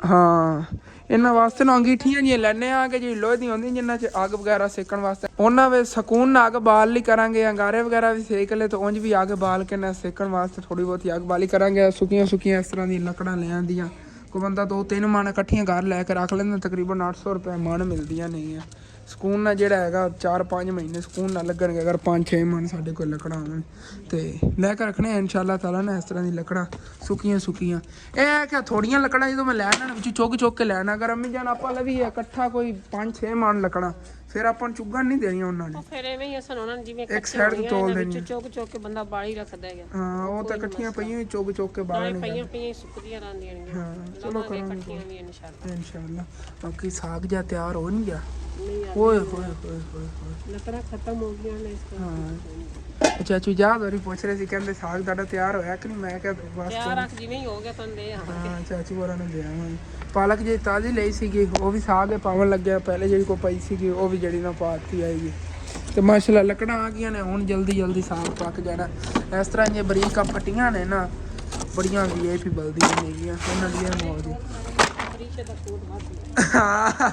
ਹਾਂ ਇਹਨਾਂ ਵਾਸਤੇ ਨਾ ਅੰਗੀਠੀਆਂ ਜਿਹੀਆਂ ਲੈਣੇ ਆ ਕਿ ਜਿਹੜੀ ਲੋਹੇ ਦੀਆਂ ਹੁੰਦੀਆਂ ਜਿਨ੍ਹਾਂ 'ਚ ਅੱਗ ਵਗੈਰਾ ਸੇਕਣ ਵਾਸਤੇ, ਉਹਨਾਂ ਵਿੱਚ ਸਕੂਨ ਨਾਲ ਅੱਗ ਬਾਲ ਲਈ ਕਰਾਂਗੇ। ਅੰਗਾਰੇ ਵਗੈਰਾ ਵੀ ਸੇਕ ਲੈ ਤਾਂ ਉਂਝ ਵੀ ਅੱਗ ਬਾਲ ਕੇ ਨਾ ਸੇਕਣ ਵਾਸਤੇ ਥੋੜ੍ਹੀ ਬਹੁਤੀ ਅੱਗ ਬਾਲੀ ਕਰਾਂਗੇ। ਸੁੱਕੀਆਂ ਇਸ ਤਰ੍ਹਾਂ ਦੀਆਂ ਲੱਕੜਾਂ ਲੈ ਆਂਦੀਆਂ, ਕੋਈ ਬੰਦਾ 2-3 ਮਣ ਇਕੱਠੀਆਂ ਘਰ ਲੈ ਕੇ ਰੱਖ ਲੈਂਦਾ, ਤਕਰੀਬਨ 800 ਰੁਪਏ ਮਣ ਮਿਲਦੀਆਂ ਨਹੀਂ ਆ। ਸਕੂਨ ਨਾਲ ਜਿਹੜਾ ਹੈਗਾ 4-5 ਮਹੀਨੇ ਸਕੂਨ ਨਾਲ ਲੱਗਣਗੇ, ਅਗਰ 5-6 ਮਣ ਸਾਡੇ ਕੋਲ ਲੱਕੜਾਂ ਹੋਣ ਤੇ ਲੈ ਕੇ ਰੱਖਣੇ ਇਨਸ਼ਾਅੱਲਾ ਤਾਲਾ ਨਾ। ਇਸ ਤਰ੍ਹਾਂ ਦੀ ਲੱਕੜਾਂ ਸੁੱਕੀਆਂ ਇਹ ਹੈ ਕਿ ਥੋੜੀਆਂ ਲੱਕੜਾਂ ਜਦੋਂ ਮੈਂ ਲੈਣਾ ਵਿੱਚ ਚੁੱਕ ਕੇ ਲੈਣਾ, ਅਗਰ ਅੰਮੀ ਜਾਨ ਆਪਾਂ ਲਵੀ ਇਕੱਠਾ ਕੋਈ 5-6 ਮਣ ਲੱਕੜਾਂ ਫਿਰ ਆਪਾਂ ਨੂੰ ਚੁੱਗਣ ਨਹੀਂ ਦੇਣੀਆਂ ਉਹਨਾਂ ਨੇ, ਫਿਰ ਐਵੇਂ ਹੀ ਅਸਨ ਉਹਨਾਂ ਨੇ ਜਿਵੇਂ ਇੱਕ ਸਾਈਡ ਤੋਂ ਤੋਲ ਦੇਣੀ, ਚੁੱਕ ਕੇ ਬੰਦਾ ਬਾਲੀ ਰੱਖਦਾ ਹੈਗਾ। ਹਾਂ ਉਹ ਤਾਂ ਇਕੱਠੀਆਂ ਪਈਆਂ ਚੁੱਕ ਕੇ ਬਾਹਰ ਨਹੀਂ ਪਈਆਂ ਸੁੱਕਦੀਆਂ ਰਹਿੰਦੀਆਂ ਨੇ। ਹਾਂ ਚਲੋ ਕਰਾਂਗੇ ਇਨਸ਼ਾਅੱਲਾ। ਬਾਕੀ ਸਾਗ ਜਾਂ ਤਿਆਰ ਹੋ ਨਹੀਂ ਗਿਆ, ਓਏ ਲੱਕੜਾਂ ਖਤਮ ਹੋ ਗਈਆਂ ਨੇ ਇਸ ਹਾਂ। ਚਾਚੂ ਯਾਦ ਹੋ ਰਹੀ ਪੁੱਛ ਰਹੇ ਸੀ, ਕਹਿੰਦੇ ਸਾਗ ਤੁਹਾਡਾ ਤਿਆਰ ਹੋਇਆ ਕਿ ਨਹੀਂ? ਮੈਂ ਕਿਹਾ ਬਸ ਤਿਆਰ ਜਿਵੇਂ ਹੀ ਹੋ ਗਿਆ ਤੁਹਾਨੂੰ ਦੇ ਹਾਂ ਚਾਚੂ ਹੋਰਾਂ ਨੂੰ ਦਿਆਵਾਂਗੇ। ਪਾਲਕ ਜਿਹੜੀ ਤਾਜ਼ੀ ਲਈ ਸੀਗੀ ਉਹ ਵੀ ਸਾਗ ਪਾਵਣ ਲੱਗਿਆ, ਪਹਿਲੇ ਜਿਹੜੀ ਕੋਈ ਪਈ ਸੀਗੀ ਉਹ ਵੀ ਜਿਹੜੀ ਨਾ ਪਾਤੀ ਆਏਗੀ। ਤੇ ਮਾਸ਼ਾਅੱਲਾ ਲੱਕੜਾਂ ਆ ਗਈਆਂ ਨੇ, ਹੁਣ ਜਲਦੀ ਸਾਗ ਪੱਕ ਜਾਣਾ। ਇਸ ਤਰ੍ਹਾਂ ਜੇ ਬਰੀਕ ਪੱਟੀਆਂ ਨੇ ਨਾ ਬੜੀਆਂ VIP ਬਲਦੀਆਂ ਨੇਗੀਆਂ ਉਹਨਾਂ ਦੀਆਂ ਮੌਜ। ਹਾਂ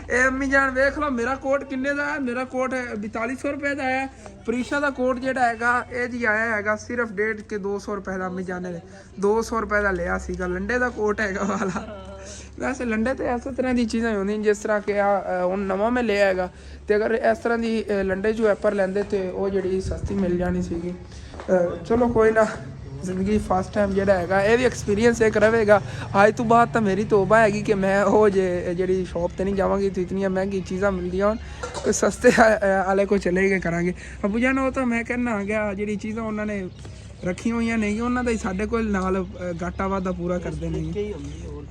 ਇਹ ਅੰਮੀ ਜਾਨ ਵੇਖ ਲਓ ਮੇਰਾ ਕੋਟ ਕਿੰਨੇ ਦਾ ਹੈ, ਮੇਰਾ ਕੋਟ 4200 ਰੁਪਏ ਦਾ ਹੈ। ਪ੍ਰੀਸ਼ਾ ਦਾ ਕੋਟ ਜਿਹੜਾ ਹੈਗਾ ਇਹ ਜੀ ਆਇਆ ਹੈਗਾ ਸਿਰਫ 1.5 ਕੇ 200 ਰੁਪਏ ਦਾ। ਅੰਮੀ ਜਾਨ ਨੇ 200 ਰੁਪਏ ਦਾ ਲਿਆ ਸੀਗਾ। ਲੰਡੇ ਦਾ ਕੋਟ ਹੈਗਾ ਵਾਲਾ। ਵੈਸੇ ਲੰਡੇ ਤੇ ਇਸੇ ਤਰ੍ਹਾਂ ਦੀ ਚੀਜ਼ਾਂ ਹੁੰਦੀਆਂ ਜਿਸ ਤਰ੍ਹਾਂ ਕਿ ਆ ਹੁਣ ਨਵਾਂ ਮੈਂ ਲਿਆ ਹੈਗਾ, ਤੇ ਅਗਰ ਇਸ ਤਰ੍ਹਾਂ ਦੀ ਲੰਡੇ ਜੋ ਐਪਰ ਲੈਂਦੇ ਤੇ ਉਹ ਜਿਹੜੀ ਸਸਤੀ ਮਿਲ ਜਾਣੀ ਸੀਗੀ। ਚਲੋ ਕੋਈ ਨਾ, ਜ਼ਿੰਦਗੀ ਫਸਟ ਟਾਈਮ ਜਿਹੜਾ ਹੈਗਾ ਇਹ ਵੀ ਐਕਸਪੀਰੀਅੰਸ ਇੱਕ ਰਹੇਗਾ। ਅੱਜ ਤੋਂ ਬਾਅਦ ਤਾਂ ਮੇਰੀ ਤੋਬਾ ਹੈਗੀ ਕਿ ਮੈਂ ਉਹ ਜਿਹੜੀ ਸ਼ੌਪ ਤੇ ਨਹੀਂ ਜਾਵਾਂਗੀ ਤੇ ਇਤਨੀਆਂ ਮਹਿੰਗੀ ਚੀਜ਼ਾਂ ਮਿਲਦੀਆਂ ਹੋਣ, ਕੋਈ ਸਸਤੇ ਵਾਲੇ ਕੋਲ ਚਲੇ ਗਏ ਕਰਾਂਗੇ। ਅੱਬੂ ਜਾਨ ਉਹ ਤਾਂ ਮੈਂ ਕਹਿਣਾ ਆ ਗਿਆ ਜਿਹੜੀ ਚੀਜ਼ਾਂ ਉਹਨਾਂ ਨੇ ਰੱਖੀਆਂ ਹੋਈਆਂ ਨਹੀਂ ਉਹਨਾਂ ਦਾ ਹੀ ਸਾਡੇ ਕੋਲ ਨਾਲ ਗਾਟਾ ਵਾਧਾ ਪੂਰਾ ਕਰਦੇ ਨੇ।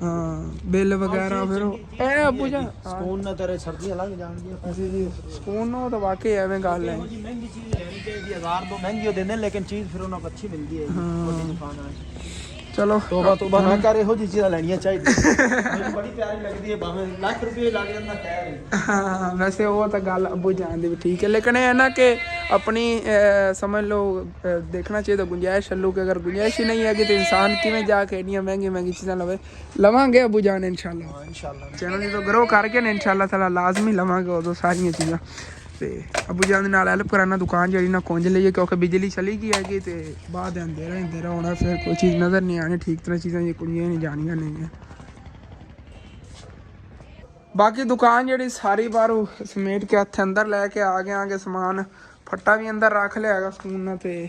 ਹਾਂ ਬਿੱਲ ਵਗੈਰਾ ਫਿਰ ਇਹ ਅੱਬੂ ਜਾਨ ਸਕੂਨ ਨਾਲ ਤੇਰੇ ਸਰਦੀਆਂ ਲੰਘ ਜਾਣਗੀਆਂ। ਜੀ ਸਕੂਨ ਨੂੰ ਤਾਂ ਵਾਕਈ ਐਵੇਂ ਗੱਲ ਹੈ। ਮਹਿੰਗੀ ਚੀਜ਼ ਲੈਣੀ ਚਾਹੀਦੀ 1000 ਤੋਂ ਮਹਿੰਗੀ ਉਹ ਦਿੰਦੇ ਲੇਕਿਨ ਚੀਜ਼ ਫਿਰ ਉਹਨਾਂ ਨੂੰ ਅੱਛੀ ਮਿਲਦੀ ਹੈ ਵੱਡੀ ਦੁਕਾਨਾਂ 'ਚ। ਚਲੋ ਤੋਬਾ ਨਾ ਕਰ, ਇਹੋ ਜਿਹੀ ਚੀਜ਼ਾਂ ਲੈਣੀਆਂ ਚਾਹੀਦੀਆਂ। ਮੈਨੂੰ ਬੜੀ ਪਿਆਰੀ ਲੱਗਦੀ ਹੈ, ਭਾਵੇਂ ਲੱਖ ਰੁਪਏ ਲੱਗ ਜਾਂਦਾ ਖੈਰ ਹੀ। ਹਾਂ ਵੈਸੇ ਉਹ ਤਾਂ ਗੱਲ ਅੱਬੂ ਜਾਨ ਦੀ ਵੀ ਠੀਕ ਹੈ, ਲੇਕਿਨ ਇਹ ਨਾ ਕਿ ਆਪਣੀ ਸਮਝ ਲਓ ਦੇਖਣਾ ਚਾਹੀਦਾ ਗੁੰਜਾਇਸ਼ ਹੱਲੂ ਕਿ ਅਗਰ ਗੁੰਜਾਇਸ਼ ਹੀ ਨਹੀਂ ਹੈਗੀ तो इंसान किमें जाके एडियां महंगी महंगी चीज़ां लवे लवांगे अबू जान इंशाल्लाह। चैनल जो ग्रो करके ने इंशाल्लाह ताला लाजमी लवांगे उदों सारियां चीज़ां। ਤੇ ਅਬੂ ਜਾਨ ਦੇ ਨਾਲ ਹੈਲਪ ਕਰਾਣਾ ਦੁਕਾਨ ਜਿਹੜੀ ਨਾ ਕੁੰਝ ਲਈਏ ਕਿਉਂਕਿ ਬਿਜਲੀ ਚਲੀ ਗਈ ਹੈਗੀ ਤੇ ਬਾਅਦ ਅੰਧੇਰਾ ਹੋਣਾ ਫਿਰ ਕੋਈ ਚੀਜ਼ ਨਜ਼ਰ ਨਹੀਂ ਆਣੀ ਠੀਕ ਤਰ੍ਹਾਂ ਚੀਜ਼ਾਂ ਇਹ ਕੁੰਝੀਆਂ ਨਹੀਂ ਜਾਣੀਆਂ ਨਹੀਂ। ਬਾਕੀ ਦੁਕਾਨ ਜਿਹੜੀ ਸਾਰੀ ਬਾਹਰੋਂ ਸਮੇਟ ਕੇ ਹੱਥ ਅੰਦਰ ਲੈ ਕੇ ਆ ਗਏ ਆਂਗੇ ਸਮਾਨ ਫੱਟਾ ਵੀ ਅੰਦਰ ਰੱਖ ਲਿਆ ਹੈਗਾ ਸਕੂਨ ਨਾਲ। ਤੇ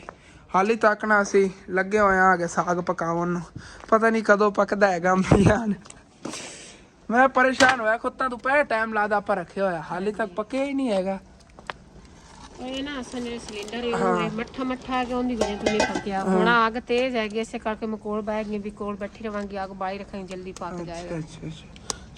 ਹਾਲੀ ਤੱਕ ਨਾ ਅਸੀਂ ਲੱਗੇ ਹੋਏ ਆਂਗੇ ਸਾਗ ਪਕਾਉਣ ਨੂੰ, ਪਤਾ ਨਹੀਂ ਕਦੋਂ ਪੱਕਦਾ ਹੈਗਾ। ਅੰਮੀ ਜਾਨ ਮੈਂ ਪਰੇਸ਼ਾਨ ਹੋਇਆ ਖੁੱਤਾ ਦੁਪਹਿਰ ਟਾਈਮ ਲਾਦਾ ਆਪਾਂ ਰੱਖਿਆ ਹੋਇਆ ਹਾਲੀ ਤੱਕ ਪੱਕਿਆ ਹੀ ਨਹੀਂ ਹੈਗਾ। ਇਹ ਨਾ ਅਸਾਂ ਜਿਹੜੇ ਸਿਲੰਡਰ ਇਹ ਮੱਠਾ ਮੱਠਾ ਕੇ ਉਹਦੀ ਵਜ੍ਹਾ ਤੋਂ ਨਹੀਂ ਪੱਕਿਆ। ਹੁਣ ਅੱਗ ਤੇਜ਼ ਹੈਗੀ ਇਸੇ ਕਰਕੇ ਮੈਂ ਕੋਲ ਬੈਠ ਗਈ ਵੀ ਕੋਲ ਬੈਠੀ ਰਵਾਂਗੀ, ਅੱਗ ਬਾਈ ਰੱਖਾਂਗੀ ਜਲਦੀ ਪੱਕ ਜਾਏਗਾ। ਅੱਛਾ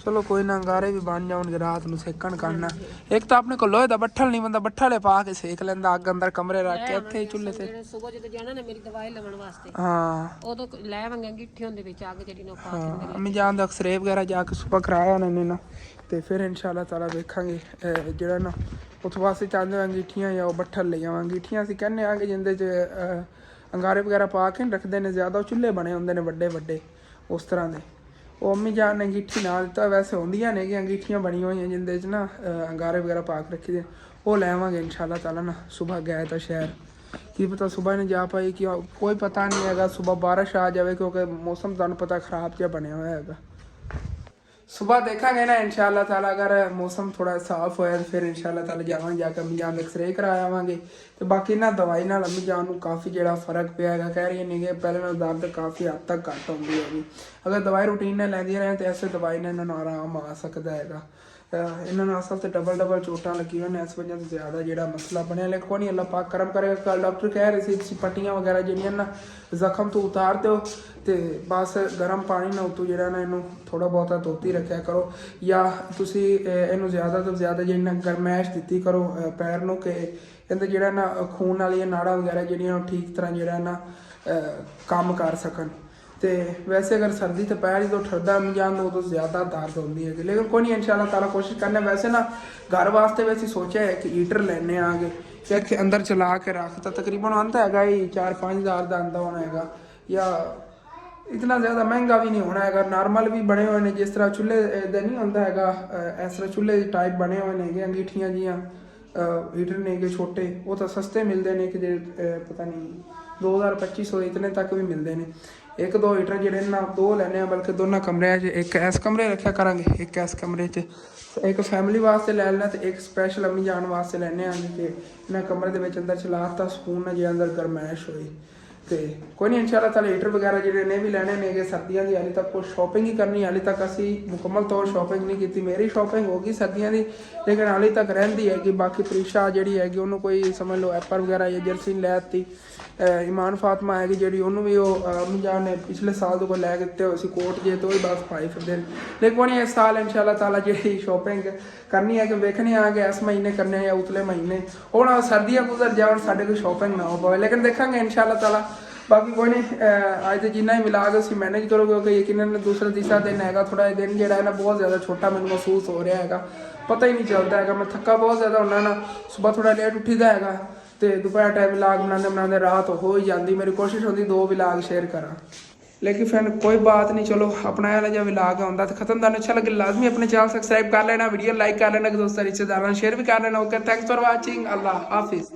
ਚਲੋ ਕੋਈ ਨਾ ਅੰਗਾਰੇ ਵੀ ਬਣ ਜਾਣਗੇ ਰਾਤ ਨੂੰ ਸੇਕਣ ਕਰਨਾ। ਇੱਕ ਤਾਂ ਆਪਣੇ ਕੋਲ ਲੋਹੇ ਦਾ ਬੱਠਲ ਨਹੀਂ ਬੰਦਾ ਬੱਠਲੇ ਪਾ ਕੇ ਸੇਕ ਲੈਂਦਾ ਅੱਗ ਅੰਦਰ ਕਮਰੇ ਰੱਖ ਕੇ ਇੱਥੇ ਹੀ ਚੁੱਲ੍ਹੇ ਤੇ। ਸਵੇਰ ਜਦੋਂ ਜਾਣਾ ਨਾ ਮੇਰੀ ਦਵਾਈ ਲਵਣ ਵਾਸਤੇ ਹਾਂ ਉਦੋਂ ਲੈ ਆਵਾਂਗੇ ਗਿੱਠੇ ਹੁੰਦੇ ਵਿੱਚ ਅੱਗ ਜਿਹੜੀ ਨਾ ਪਾ ਕੇ। ਅੰਮੀ ਜਾਨ ਦਾ ਐਕਸਰੇ ਵਗੈਰਾ ਜਾ ਕੇ ਸੁਪਾ ਕਰਾਇਆ ਉਹਨਾਂ ਨੇ ਨਾ ਤੇ ਫਿਰ ਇਨਸ਼ਾਅੱਲਾ ਤਾਲਾ ਵੇਖਾਂਗੇ ਜਿਹੜਾ ਨਾ ਉੱਥੋਂ ਵਾਸਤੇ ਚਾਹੁੰਦੇ ਹਾਂ ਅੰਗੀਠੀਆਂ ਜਾਂ ਉਹ ਬੱਠਲ ਲੈ ਆਵਾਂਗੇ। ਅੰਗੀਠੀਆਂ ਅਸੀਂ ਕਹਿੰਦੇ ਆਂਗੇ ਜਿੰਦੇ 'ਚ ਅੰਗਾਰੇ ਵਗੈਰਾ ਪਾ ਕੇ ਰੱਖਦੇ ਨੇ ਜ਼ਿਆਦਾ, ਉਹ ਚੁੱਲ੍ਹੇ ਬਣੇ ਹੁੰਦੇ ਨੇ ਵੱਡੇ ਵੱਡੇ ਉਸ ਤਰ੍ਹਾਂ ਦੇ। ਉਹ ਅੰਮੀ ਜਾਨ ਨੇ ਅੰਗੀਠੀ ਨਾ ਦਿੱਤਾ, ਵੈਸੇ ਹੁੰਦੀਆਂ ਨੇ ਕਿ ਅੰਗੀਠੀਆਂ ਬਣੀਆਂ ਹੋਈਆਂ ਜਿੰਦੇ 'ਚ ਨਾ ਅੰਗਾਰੇ ਵਗੈਰਾ ਪਾ ਕੇ ਰੱਖੀ ਦੇ, ਉਹ ਲੈ ਆਵਾਂਗੇ ਇਨਸ਼ਾਅੱਲਾ ਤਾਲਾ ਨਾ। ਸੁਬਹ ਗਏ ਤਾਂ ਸ਼ਹਿਰ ਕੀ ਪਤਾ ਸੁਬਹ ਨੇ ਜਾ ਪਾਈ ਕਿ ਕੋਈ ਪਤਾ ਨਹੀਂ ਹੈਗਾ, ਸੁਬਹ ਬਾਰਿਸ਼ ਆ ਜਾਵੇ ਕਿਉਂਕਿ ਮੌਸਮ ਤੁਹਾਨੂੰ ਪਤਾ ਖਰਾਬ ਜਿਹਾ ਬਣਿਆ ਹੋਇਆ ਹੈਗਾ। ਸੁਬਹ ਦੇਖਾਂਗੇ ਨਾ ਇਨਸ਼ਾਅੱਲਾ ਤਾਲਾ ਅਗਰ ਮੌਸਮ ਥੋੜਾ ਸਾਫ਼ ਹੋਇਆ ਤਾਂ ਫਿਰ ਇਨਸ਼ਾਅੱਲਾ ਤਾਲਾ ਜਾਵਾਂਗੇ ਜਾ ਕੇ ਅੰਮੀ ਜਾਨ ਦਾ ਐਕਸਰੇ ਕਰਾ ਆਵਾਂਗੇ। ਤੇ ਬਾਕੀ ਨਾ ਦਵਾਈ ਨਾਲ ਅੰਮੀ ਜਾਨ ਨੂੰ ਕਾਫੀ ਜਿਹੜਾ ਫਰਕ ਪਿਆ ਹੈਗਾ, ਕਹਿ ਰਹੀ ਨਹੀਂ ਕਿ ਪਹਿਲੇ ਨਾਲ ਦਰਦ ਕਾਫੀ ਹੱਦ ਤੱਕ ਘੱਟ ਹੁੰਦੀ ਹੈਗੀ। ਅਗਰ ਦਵਾਈ ਰੂਟੀਨ ਨਾਲ ਲੈਂਦੀ ਰਹੇ ਤਾਂ ਐਸੇ ਦਵਾਈ ਨਾਲ ਇਹਨਾਂ ਨੂੰ ਆਰਾਮ ਆ ਸਕਦਾ ਹੈਗਾ। ਇਹਨਾਂ ਨੂੰ ਅਸਲ ਤੇ ਡਬਲ ਚੋਟਾਂ ਲੱਗੀਆਂ ਨੇ ਇਸ ਵਜ੍ਹਾ ਤੋਂ ਜ਼ਿਆਦਾ ਜਿਹੜਾ ਮਸਲਾ ਬਣਿਆ। ਲੇਕਿਨ ਕੋਈ ਨਹੀਂ ਅੱਲਾ ਪਾਕ ਕਰਮ ਕਰੇਗਾ। ਕੱਲ ਡਾਕਟਰ ਕਹਿ ਰਹੇ ਸੀ ਤੁਸੀਂ ਪੱਟੀਆਂ ਵਗੈਰਾ ਜਿਹੜੀਆਂ ਨਾ ਜ਼ਖਮ ਤੋਂ ਉਤਾਰ ਦਿਓ ਤੇ ਬਸ ਗਰਮ ਪਾਣੀ ਨਾਲ ਉੱਤੋਂ ਜਿਹੜਾ ਨਾ ਇਹਨੂੰ ਥੋੜਾ ਬਹੁਤਾ ਧੋਤੀ ਰੱਖਿਆ ਕਰੋ ਜਾਂ ਤੁਸੀਂ ਇਹਨੂੰ ਜ਼ਿਆਦਾ ਤੋਂ ਜ਼ਿਆਦਾ ਜਿਹੜੀ ਨਾ ਗਰਮੈਸ਼ ਦਿੱਤੀ ਕਰੋ ਪੈਰ ਨੂੰ ਕਿ ਇਹਦਾ ਜਿਹੜਾ ਨਾ ਖੂਨ ਵਾਲੀਆਂ ਨਾੜਾਂ ਵਗੈਰਾ ਜਿਹੜੀਆਂ ਉਹ ਠੀਕ ਤਰ੍ਹਾਂ ਜਿਹੜਾ ਨਾ ਕੰਮ ਕਰ ਸਕਣ। ਤੇ ਵੈਸੇ ਅਗਰ ਸਰਦੀ ਤੇ ਪੈਰ ਜਦੋਂ ਠਰਦਾ ਜਾਣ ਉਦੋਂ ਜ਼ਿਆਦਾ ਦਰਦ ਹੁੰਦੀ ਹੈਗੀ। ਲੇਕਿਨ ਕੋਈ ਨਹੀਂ ਇਨਸ਼ਾਅੱਲਾ ਤਾਲਾ ਕੋਸ਼ਿਸ਼ ਕਰਨਾ। ਵੈਸੇ ਨਾ ਘਰ ਵਾਸਤੇ ਵੀ ਅਸੀਂ ਸੋਚਿਆ ਹੈ ਕਿ ਹੀਟਰ ਲੈਣੇ ਆਗੇ ਤੇ ਇੱਥੇ ਅੰਦਰ ਚਲਾ ਕੇ ਰੱਖਤਾ ਤਕਰੀਬਨ ਆਉਂਦਾ ਹੈਗਾ ਹੀ 4-5 ਹਜ਼ਾਰ ਦਾ ਆਉਂਦਾ ਹੋਣਾ ਹੈਗਾ ਜਾਂ ਇਤਨਾ ਜ਼ਿਆਦਾ ਮਹਿੰਗਾ ਵੀ ਨਹੀਂ ਹੋਣਾ ਹੈਗਾ। ਨਾਰਮਲ ਵੀ ਬਣੇ ਹੋਏ ਨੇ ਜਿਸ ਤਰ੍ਹਾਂ ਚੁੱਲ੍ਹੇ ਦਾ ਨਹੀਂ ਹੁੰਦਾ ਹੈਗਾ, ਇਸ ਤਰ੍ਹਾਂ ਚੁੱਲ੍ਹੇ ਟਾਈਪ ਬਣੇ ਹੋਏ ਨੇਗੇ ਅੰਗੀਠੀਆਂ ਜੀਆਂ ਹੀਟਰ ਨੇਗੇ ਛੋਟੇ, ਉਹ ਤਾਂ ਸਸਤੇ ਮਿਲਦੇ ਨੇ ਕਿ ਜੇ ਪਤਾ ਨਹੀਂ 2000-2500 ਇਤਨੇ ਤੱਕ ਵੀ ਮਿਲਦੇ ਨੇ। ਇੱਕ ਦੋ ਹੀਟਰ ਜਿਹੜੇ ਨਾ ਦੋ ਲੈਣੇ ਆ ਬਲਕਿ ਦੋਨਾਂ ਕਮਰਿਆਂ 'ਚ, ਇੱਕ ਇਸ ਕਮਰੇ ਰੱਖਿਆ ਕਰਾਂਗੇ ਇੱਕ ਇਸ ਕਮਰੇ 'ਚ, ਇੱਕ ਫੈਮਿਲੀ ਵਾਸਤੇ ਲੈ ਲੈਣਾ ਤੇ ਇੱਕ ਸਪੈਸ਼ਲ ਅੰਮੀ ਜਾਨ ਵਾਸਤੇ ਲੈਣੇ ਆਂਗੇ ਕਿ ਇਹਨਾਂ ਕਮਰੇ ਦੇ ਵਿੱਚ ਅੰਦਰ ਚਲਾਤਾ ਸਕੂਨ ਨਾਲ ਜੇ ਅੰਦਰ ਗਰਮੈਸ਼ ਹੋਈ। ਤੇ ਕੋਈ ਨਹੀਂ ਇਨਸ਼ਾਅੱਲਾ ਤਾਲਾ ਹੀਟਰ ਵਗੈਰਾ ਜਿਹੜੇ ਨੇ ਵੀ ਲੈਣੇ ਨੇਗੇ ਸਰਦੀਆਂ ਦੀ। ਹਾਲੇ ਤੱਕ ਕੋਈ ਸ਼ਾਪਿੰਗ ਹੀ ਕਰਨੀ, ਹਾਲੇ ਤੱਕ ਅਸੀਂ ਮੁਕੰਮਲ ਤੌਰ ਸ਼ਾਪਿੰਗ ਨਹੀਂ ਕੀਤੀ। ਮੇਰੀ ਸ਼ਾਪਿੰਗ ਹੋ ਗਈ ਸਰਦੀਆਂ ਦੀ ਲੇਕਿਨ ਹਾਲੇ ਤੱਕ ਰਹਿੰਦੀ ਹੈਗੀ। ਬਾਕੀ ਪ੍ਰੀਸ਼ਾ ਜਿਹੜੀ ਹੈਗੀ ਉਹਨੂੰ ਕੋਈ ਸਮਝ ਲਓ ਐਪਰ ਵਗੈਰਾ ਜਾਂ ਜਰਸੀ ਲੈ ਦਿੱਤੀ। ਇਮਾਨ ਫਾਤਮਾ ਹੈਗੀ ਜਿਹੜੀ ਉਹਨੂੰ ਵੀ ਉਹ ਅੰਮੀ ਜਾਨ ਨੇ ਪਿਛਲੇ ਸਾਲ ਤੋਂ ਕੋਲ ਲੈ ਕੇ ਦਿੱਤੇ ਹੋਏ ਸੀ ਕੋਟ ਜੇ ਤੋਂ ਹੀ ਬਸ ਪਾਈ ਫਿਰਦੇ ਨੇ। ਲੇਕਿਨ ਇਸ ਸਾਲ ਇਨਸ਼ਾਅੱਲਾ ਤਾਲਾ ਜਿਹੜੀ ਸ਼ਾਪਿੰਗ ਕਰਨੀ ਹੈ ਕਿ ਵੇਖਣੇ ਆ ਕਿ ਇਸ ਮਹੀਨੇ ਕਰਨੇ ਜਾਂ ਉਤਲੇ ਮਹੀਨੇ ਹੁਣ ਸਰਦੀਆਂ ਗੁਜ਼ਰ ਜਾਣ ਸਾਡੇ ਕੋਈ ਸ਼ਾਪਿੰਗ ਨਾ ਹੋ ਪਾਵੇ ਲੇਕਿਨ ਦੇਖਾਂਗੇ ਇਨਸ਼ਾਅੱਲਾ ਤਾਲਾ। ਬਾਕੀ ਕੋਈ ਨਹੀਂ ਅੱਜ ਤੇ ਜਿੰਨਾ ਹੀ ਮਿਲਾ ਕੇ ਤੁਸੀਂ ਮੈਨੇਜ ਕਰੋਗੇ ਕਿਉਂਕਿ ਯਕੀਨਨ ਦੂਸਰਾ ਤੀਸਰਾ ਦਿਨ ਹੈਗਾ। ਥੋੜਾ ਜਿਹਾ ਦਿਨ ਜਿਹੜਾ ਹੈ ਨਾ ਬਹੁਤ ਜ਼ਿਆਦਾ ਛੋਟਾ ਮੈਨੂੰ ਮਹਿਸੂਸ ਹੋ ਰਿਹਾ ਹੈਗਾ, ਪਤਾ ਹੀ ਨਹੀਂ ਚੱਲਦਾ ਹੈਗਾ। ਮੈਂ ਥੱਕਾ ਬਹੁਤ ਜ਼ਿਆਦਾ ਹੁੰਦਾ ਨਾ, ਸਵੇਰ ਥੋੜਾ ਲੇਟ ਉੱਠੀਦਾ ਹੈਗਾ ਤੇ ਦੁਪਹਿਰ ਟਾਈਮ ਵਲਾਗ ਬਣਾਉਂਦੇ ਰਾਤ ਹੋ ਹੀ ਜਾਂਦੀ। ਮੇਰੀ ਕੋਸ਼ਿਸ਼ ਹੁੰਦੀ 2 ਵਲਾਗ ਸ਼ੇਅਰ ਕਰਾਂ लेकिन फिर कोई बात नहीं, चलो अपना वाला जब व्लॉग आਉਂਦਾ तो खत्म। ਤੁਹਾਨੂੰ अच्छा लगे लाजमी अपने चैनल सब्सक्राइब कर लेना, वीडियो लाइक कर लेना, दोस्तों रिश्तेदारों शेयर भी कर लेना। Okay, thanks for watching, Allah Hafiz.